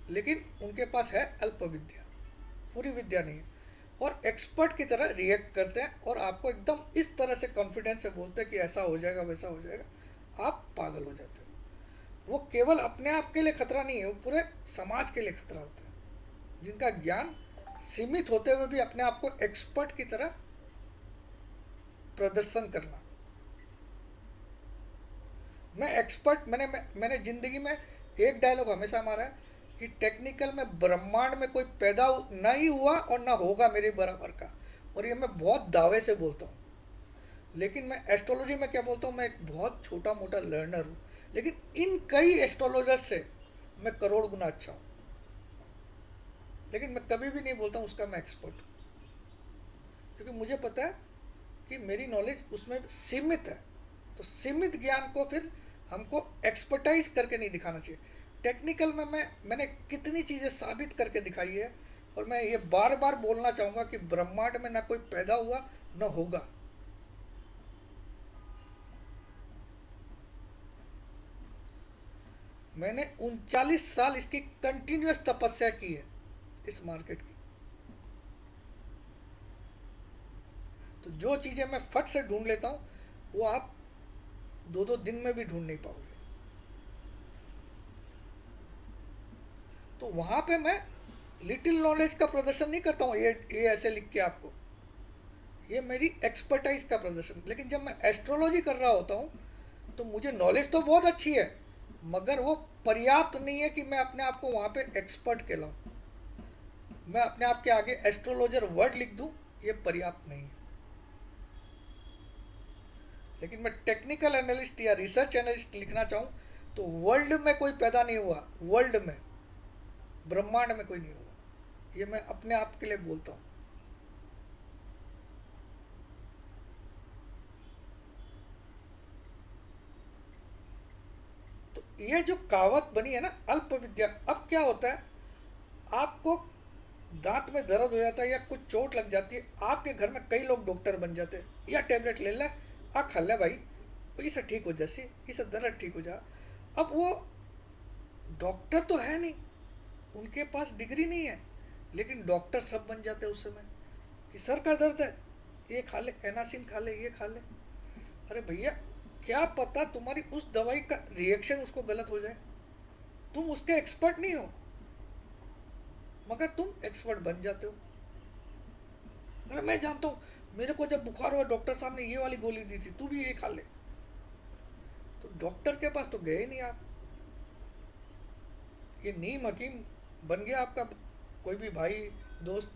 लेकिन उनके पास है अल्प विद्या, पूरी विद्या नहीं है, और एक्सपर्ट की तरह रिएक्ट करते हैं और आपको एकदम इस तरह से कॉन्फिडेंस से बोलते हैं कि ऐसा हो जाएगा वैसा हो जाएगा, आप पागल हो जाते हो। वो केवल अपने आप के लिए खतरा नहीं है, वो पूरे समाज के लिए खतरा होता है, जिनका ज्ञान सीमित होते हुए भी अपने आप को एक्सपर्ट की तरह प्रदर्शन करना। मैं एक्सपर्ट, मैंने जिंदगी में एक डायलॉग हमेशा मारा है कि टेक्निकल में ब्रह्मांड में कोई पैदा ना ही हुआ और ना होगा मेरे बराबर का, और ये मैं बहुत दावे से बोलता हूँ। लेकिन मैं एस्ट्रोलॉजी में क्या बोलता हूँ, मैं एक बहुत छोटा मोटा लर्नर हूँ, लेकिन इन कई एस्ट्रोलॉजर्स से मैं करोड़ गुना अच्छा हूँ, लेकिन मैं कभी भी नहीं बोलता हूँ उसका मैं एक्सपर्ट हूँ, क्योंकि मुझे पता है कि मेरी नॉलेज उसमें सीमित है। तो सीमित ज्ञान को फिर हमको एक्सपर्टाइज करके नहीं दिखाना चाहिए। टेक्निकल में मैंने कितनी चीज़ें साबित करके दिखाई है, और मैं ये बार बार बोलना चाहूँगा कि ब्रह्मांड में ना कोई पैदा हुआ ना होगा। मैंने 39 साल इसकी कंटिन्यूअस तपस्या की है इस मार्केट की। तो जो चीज़ें मैं फट से ढूंढ लेता हूँ वो आप 2-2 दिन में भी ढूंढ नहीं पाओगे। तो वहाँ पे मैं लिटिल नॉलेज का प्रदर्शन नहीं करता हूँ, ये ऐसे लिख के आपको, ये मेरी एक्सपर्टाइज का प्रदर्शन। लेकिन जब मैं एस्ट्रोलॉजी कर रहा होता हूँ तो मुझे नॉलेज तो बहुत अच्छी है, मगर वो पर्याप्त नहीं है कि मैं अपने आप को वहाँ पे एक्सपर्ट कहलाऊँ। मैं अपने आप के आगे एस्ट्रोलॉजर वर्ड लिख दूँ, ये पर्याप्त नहीं है। लेकिन मैं टेक्निकल एनालिस्ट या रिसर्च एनालिस्ट लिखना चाहूँ तो वर्ल्ड में कोई पैदा नहीं हुआ, वर्ल्ड में, ब्रह्मांड में कोई नहीं हुआ, ये मैं अपने आप के लिए बोलता हूँ। तो ये जो कहावत बनी है ना, अल्प विद्या, अब क्या होता है, आपको दांत में दर्द हो जाता है या कुछ चोट लग जाती है, आपके घर में कई लोग डॉक्टर बन जाते हैं, या टैबलेट ले ले, आ खा ले भाई, इससे ठीक हो जैसे, इससे दर्द ठीक हो जा। अब वो डॉक्टर तो है नहीं, उनके पास डिग्री नहीं है, लेकिन डॉक्टर सब बन जाते हैं उस समय कि सर का दर्द है, ये खा ले, एनासिन खा ले, ये खा ले। अरे भैया, क्या पता तुम्हारी उस दवाई का रिएक्शन उसको गलत हो जाए, तुम उसके एक्सपर्ट नहीं हो, मगर तुम एक्सपर्ट बन जाते हो। अरे मैं जानता हूँ, मेरे को जब बुखार हुआ डॉक्टर साहब ने ये वाली गोली दी थी, तू भी ये खा ले। तो डॉक्टर के पास तो गए नहीं आप, ये नीम हकीम बन गया आपका कोई भी भाई दोस्त,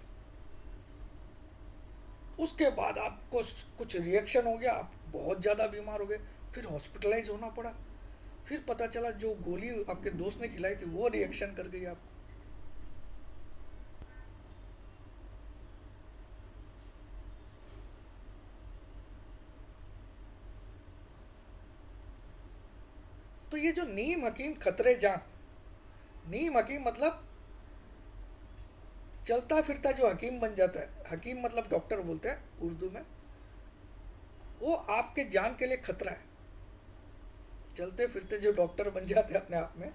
उसके बाद आपको कुछ रिएक्शन हो गया, आप बहुत ज़्यादा बीमार हो गए, फिर हॉस्पिटलाइज होना पड़ा, फिर पता चला जो गोली आपके दोस्त ने खिलाई थी वो रिएक्शन कर गई आपको। तो ये जो नीम हकीम खतरे जान, नीम हकीम मतलब चलता फिरता जो हकीम बन जाता है, हकीम मतलब डॉक्टर बोलते हैं उर्दू में, वो आपके जान के लिए खतरा है। चलते फिरते जो डॉक्टर बन जाते हैं अपने आप में।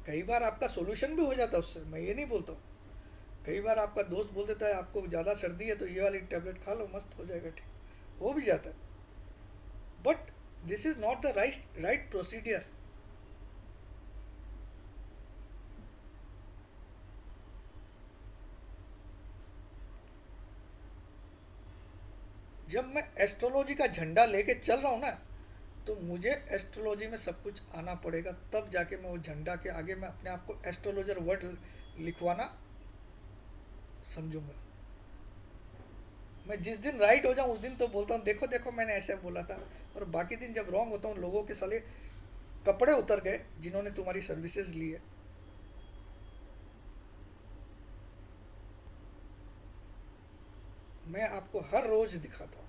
कई बार आपका सॉल्यूशन भी हो जाता है उससे, मैं ये नहीं बोलता हूँ। कई बार आपका दोस्त बोल देता है आपको ज़्यादा सर्दी है तो ये वाली टैबलेट खा लो, मस्त हो जाएगा, ठीक, हो भी जाता है। But this is not the right procedure. जब मैं एस्ट्रोलॉजी का झंडा लेके चल रहा हूँ ना, तो मुझे एस्ट्रोलॉजी में सब कुछ आना पड़ेगा, तब जाके मैं वो झंडा के आगे मैं अपने आप को एस्ट्रोलॉजर वर्ड लिखवाना समझूंगा। मैं जिस दिन राइट हो जाऊं उस दिन तो बोलता हूँ देखो देखो मैंने ऐसे बोला था, और बाकी दिन जब रॉन्ग होता हूँ लोगों के साले कपड़े उतर गए जिन्होंने तुम्हारी सर्विसेज ली है। मैं आपको हर रोज दिखाता हूँ।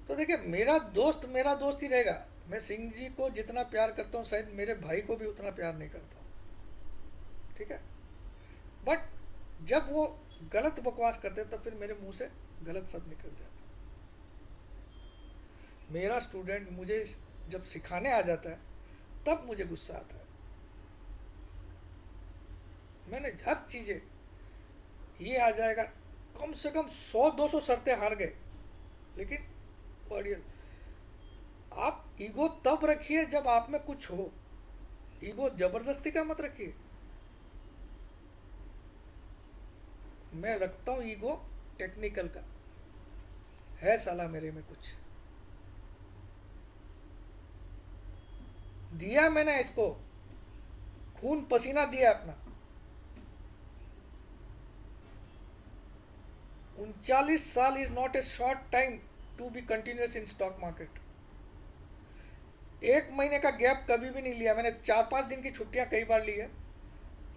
तो देखिए, मेरा दोस्त ही रहेगा। मैं सिंह जी को जितना प्यार करता हूँ शायद मेरे भाई को भी उतना प्यार नहीं करता हूँ, ठीक है। बट जब वो गलत बकवास करते तो फिर मेरे मुंह से गलत शब्द निकल जाता। मेरा स्टूडेंट मुझे जब सिखाने आ जाता है तब मुझे गुस्सा आता है। मैंने हर चीजें ये आ जाएगा, कम से कम 100-200 शर्तें हार गए, लेकिन बढ़िया। आप ईगो तब रखिए जब आप में कुछ हो, ईगो जबरदस्ती का मत रखिए। मैं रखता हूं ईगो टेक्निकल का, है साला मेरे में कुछ, दिया मैंने इसको, खून पसीना दिया अपना। 39 साल is not a short time to be continuous in stock market. 1 महीने का गैप कभी भी नहीं लिया मैंने। 4-5 दिन की छुट्टियां कई बार ली है,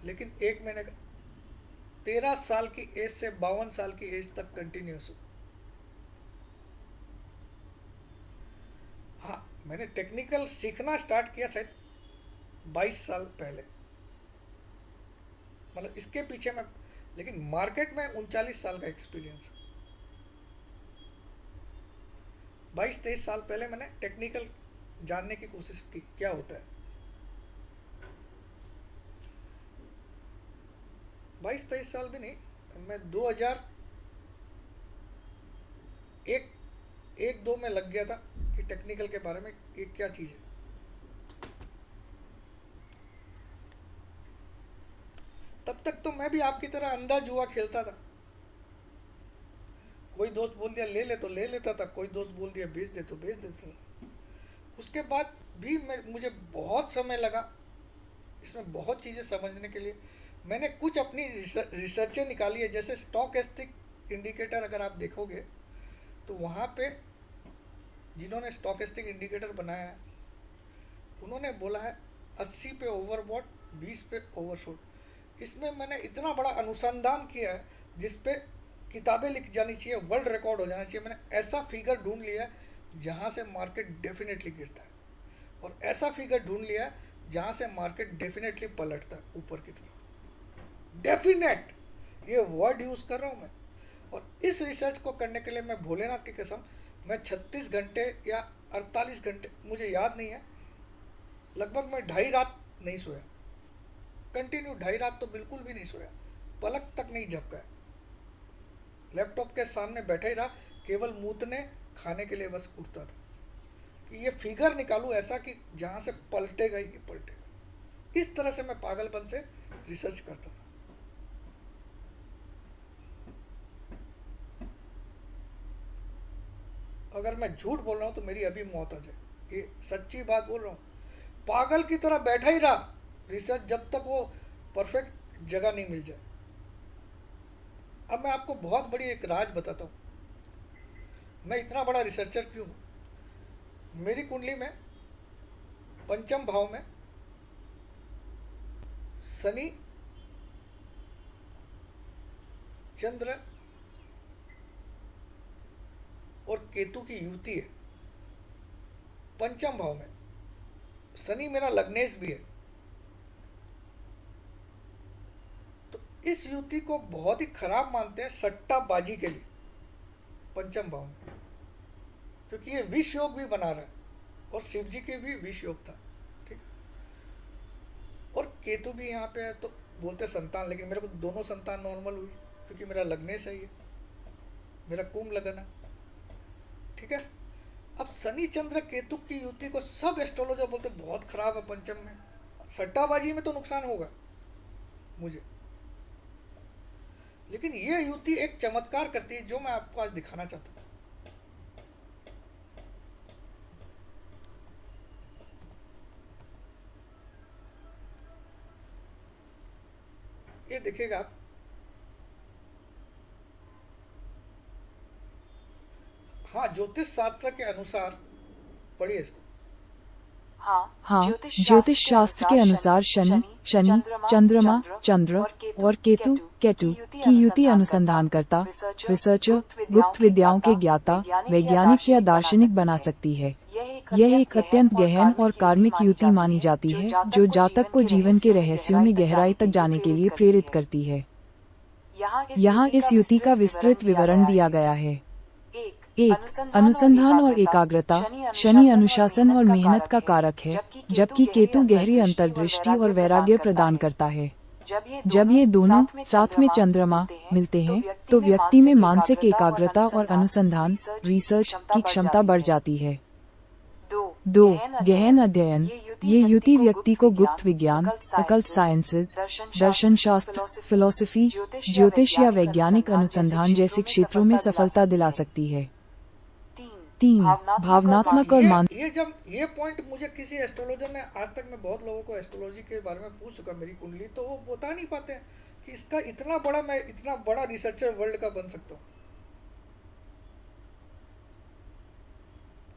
लेकिन 1 महीने का 13 साल की एज से 52 साल की एज तक कंटिन्यूअस हूं। हाँ, मैंने टेक्निकल सीखना स्टार्ट किया शायद 22 साल पहले, मतलब इसके पीछे मैं, लेकिन मार्केट में 39 साल का एक्सपीरियंस है। 22-23 साल पहले मैंने टेक्निकल जानने की कोशिश की क्या होता है। 22-23 साल भी नहीं, मैं 2001-2 में लग गया था कि टेक्निकल के बारे में ये क्या चीज़ है। तब तक तो मैं भी आपकी तरह अंधा जुआ खेलता था। कोई दोस्त बोल दिया ले ले तो ले लेता था, कोई दोस्त बोल दिया बेच दे तो बेच देता था। उसके बाद भी मुझे बहुत समय लगा इसमें बहुत चीज़ें समझने के लिए। मैंने कुछ अपनी रिसर्चें निकाली है, जैसे स्टॉकेस्टिक इंडिकेटर अगर आप देखोगे तो वहाँ पे जिन्होंने स्टॉकेस्टिक इंडिकेटर बनाया है उन्होंने बोला है 80 पे ओवरबॉट, 20 पे ओवरशॉट। इसमें मैंने इतना बड़ा अनुसंधान किया है जिस पे किताबें लिख जानी चाहिए, वर्ल्ड रिकॉर्ड हो जाना चाहिए। मैंने ऐसा फिगर ढूंढ लिया है जहाँ से मार्केट डेफिनेटली गिरता है, और ऐसा फिगर ढूंढ लिया है जहाँ से मार्केट डेफिनेटली पलटता है ऊपर की तरफ। डेफिनेट, ये वर्ड यूज़ कर रहा हूँ मैं। और इस रिसर्च को करने के लिए मैं भोलेनाथ की कसम मैं 36 घंटे या 48 घंटे, मुझे याद नहीं है, लगभग मैं 2.5 रात नहीं सोया, कंटिन्यू 2.5 रात तो बिल्कुल भी नहीं सोया, पलक तक नहीं झपका। लैपटॉप के सामने बैठे ही रहा, केवल मूतने खाने के लिए बस उठता था कि ये फिगर निकालूं ऐसा कि जहाँ से पलटेगा ही पलटेगा। इस तरह से मैं पागलपन से रिसर्च करता था। अगर मैं झूठ बोल रहा हूँ तो मेरी अभी मौत आ जाए, ये सच्ची बात बोल रहा हूँ। पागल की तरह बैठा ही रहा रिसर्च जब तक वो परफेक्ट जगह नहीं मिल जाए। अब मैं आपको बहुत बड़ी एक राज बताता हूँ, मैं इतना बड़ा रिसर्चर क्यों हूँ। मेरी कुंडली में पंचम भाव में शनि, चंद्र और केतु की युति है। पंचम भाव में शनि मेरा लग्नेश भी है। तो इस युति को बहुत ही खराब मानते हैं सट्टाबाजी के लिए पंचम भाव में, क्योंकि ये विष योग भी बना रहा है और शिव जी के भी विष योग था, ठीक। और केतु भी यहाँ पे है, तो बोलते संतान, लेकिन मेरे को दोनों संतान नॉर्मल हुई क्योंकि मेरा लग्ने सही है, मेरा कुंभ लगन है, ठीक है। अब शनि चंद्र केतु की युति को सब एस्ट्रोलॉजर बोलते बहुत खराब है पंचम में, सट्टाबाजी में तो नुकसान होगा मुझे, लेकिन ये युति एक चमत्कार करती है जो मैं आपको आज दिखाना चाहता हूं। ये देखिएगा आप, हाँ, ज्योतिष शास्त्र के अनुसार, पढ़िए इसको। हाँ, ज्योतिष शास्त्र के अनुसार शनि चंद्रमा चंद्र और केतु की युति अनुसंधानकर्ता, रिसर्चर, गुप्त विद्याओं के ज्ञाता, वैज्ञानिक या दार्शनिक बना सकती है। यह एक अत्यंत गहन और कार्मिक युति मानी जाती है जो जातक को जीवन के रहस्यों में गहराई तक जाने के लिए प्रेरित करती है। यहाँ इस युति का विस्तृत विवरण दिया गया है। 1. अनुसंधान और एकाग्रता। शनि अनुशासन और मेहनत का कारक है, जबकि केतु गहरी अंतर्दृष्टि और वैराग्य प्रदान करता है। जब ये दोनों साथ में चंद्रमा मिलते हैं तो व्यक्ति में मानसिक एकाग्रता और अनुसंधान रिसर्च की क्षमता बढ़ जाती है। 2. गहन अध्ययन। ये युति व्यक्ति को गुप्त विज्ञान, अकल्ट साइंसेज, दर्शन शास्त्र, फिलॉसफी, ज्योतिष या वैज्ञानिक अनुसंधान जैसे क्षेत्रों में सफलता दिला सकती है। 3. भावनात्मक और मानसिक। ये जब ये पॉइंट मुझे किसी एस्ट्रोलॉजर ने, आज तक मैं बहुत लोगों को एस्ट्रोलॉजी के बारे में पूछ चुका मेरी कुंडली, तो वो बता नहीं पाते हैं कि इसका मैं इतना बड़ा रिसर्चर वर्ल्ड का बन सकता हूँ।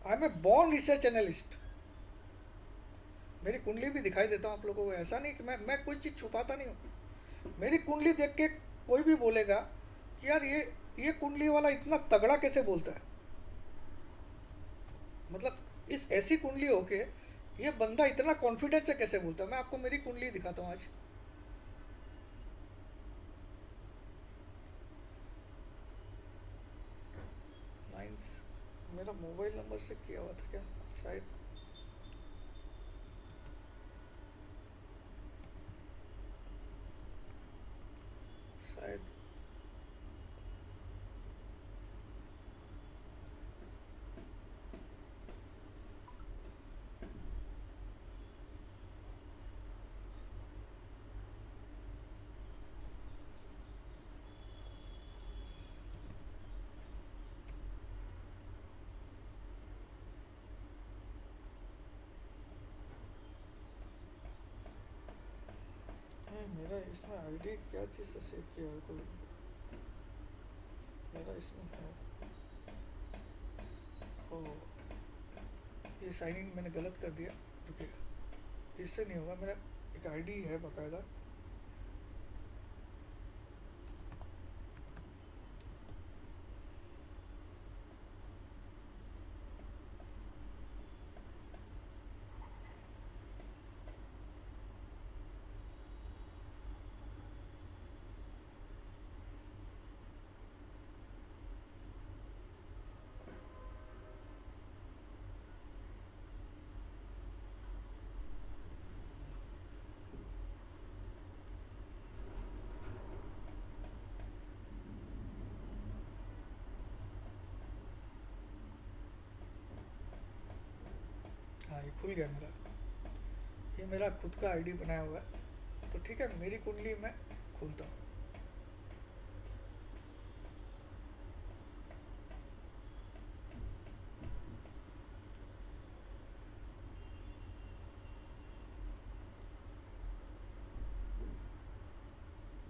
I am a born research analyst. मेरी कुंडली भी दिखाई देता हूँ आप लोगों को, ऐसा नहीं कि मैं कोई चीज़ छुपाता नहीं हूँ। मेरी कुंडली देख के कोई भी बोलेगा कि यार ये कुंडली वाला इतना तगड़ा कैसे बोलता है, मतलब इस ऐसी कुंडली होके ये बंदा इतना कॉन्फिडेंस से कैसे बोलता है। मैं आपको मेरी कुंडली दिखाता हूँ आज। मेरा मोबाइल नंबर से किया हुआ था क्या शायद, मेरा इसमें आईडी क्या चीज़ से सेव किया है, कोई मेरा इसमें है। ओ, ये साइन इन मैंने गलत कर दिया, रुकिएगा, इससे नहीं होगा। मेरा एक आईडी है बाकायदा, हाँ ये खुल गया मेरा। ये मेरा खुद का आईडी बनाया हुआ है, तो ठीक है, मेरी कुंडली मैं खोलता हूँ।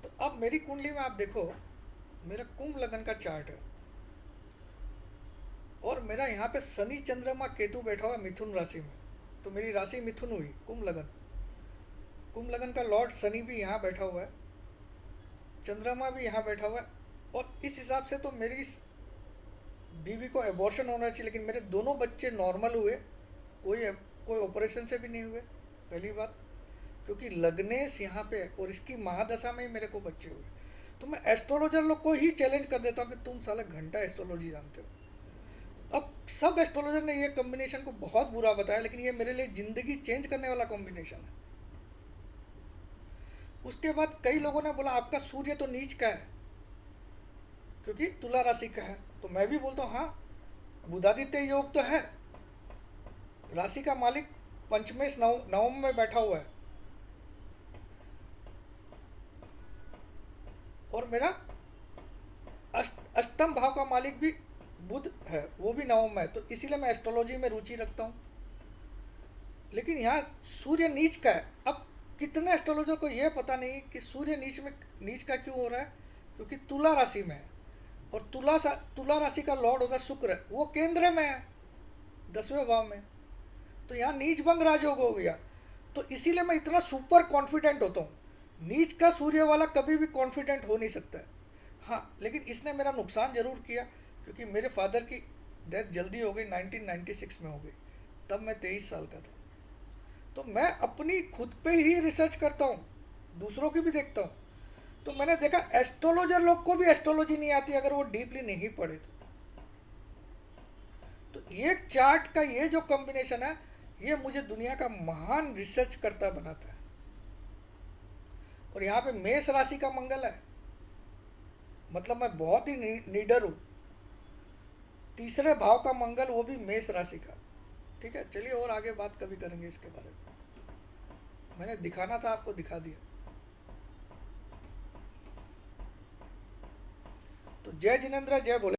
तो अब मेरी कुंडली में आप देखो, मेरा कुंभ लगन का चार्ट है और मेरा यहाँ पे शनि चंद्रमा केतु बैठा हुआ मिथुन राशि में, तो मेरी राशि मिथुन हुई, कुंभ लगन का लॉर्ड शनि भी यहाँ बैठा हुआ है, चंद्रमा भी यहाँ बैठा हुआ है, और इस हिसाब से तो मेरी बीवी को एबॉर्शन होना चाहिए, लेकिन मेरे दोनों बच्चे नॉर्मल हुए, कोई ऑपरेशन से भी नहीं हुए। पहली बात, क्योंकि लग्नेश यहाँ पे और इसकी महादशा में ही मेरे को बच्चे हुए। तो मैं एस्ट्रोलॉजर लोग को ही चैलेंज कर देता हूँ कि तुम साले घंटा एस्ट्रोलॉजी जानते हो। अब सब एस्ट्रोलॉजर ने ये कॉम्बिनेशन को बहुत बुरा बताया, लेकिन ये मेरे लिए ज़िंदगी चेंज करने वाला कॉम्बिनेशन है। उसके बाद कई लोगों ने बोला आपका सूर्य तो नीच का है क्योंकि तुला राशि का है, तो मैं भी बोलता हूँ हाँ, बुधादित्य योग तो है, राशि का मालिक पंचमेश नवम में बैठा हुआ है, और मेरा अष्टम भाव का मालिक भी बुध है, वो भी नवम में है, तो इसीलिए मैं एस्ट्रोलॉजी में रुचि रखता हूँ। लेकिन यहाँ सूर्य नीच का है। अब कितने एस्ट्रोलॉजर को यह पता नहीं कि सूर्य नीच का क्यों हो रहा है, क्योंकि तुला राशि में है, और तुला राशि का लॉर्ड होता है शुक्र, वो केंद्र में है 10वें भाव में, तो यहाँ नीच भंग राजयोग हो गया। तो इसीलिए मैं इतना सुपर कॉन्फिडेंट होता हूँ। नीच का सूर्य वाला कभी भी कॉन्फिडेंट हो नहीं सकता है। हाँ, लेकिन इसने मेरा नुकसान ज़रूर किया, क्योंकि मेरे फादर की डेथ जल्दी हो गई, 1996 में हो गई, तब मैं 23 साल का था। तो मैं अपनी खुद पे ही रिसर्च करता हूँ, दूसरों की भी देखता हूँ। तो मैंने देखा एस्ट्रोलॉजर लोग को भी एस्ट्रोलॉजी नहीं आती अगर वो डीपली नहीं पढ़े तो ये चार्ट का ये जो कॉम्बिनेशन है, ये मुझे दुनिया का महान रिसर्च करता बनाता है। और यहाँ पे मेष राशि का मंगल है, मतलब मैं बहुत ही नीडर हूँ। तीसरे भाव का मंगल, वो भी मेष राशि का। ठीक है, चलिए और आगे बात कभी करेंगे इसके बारे में। मैंने दिखाना था आपको, दिखा दिया। तो जय जिनेंद्र, जय भोले।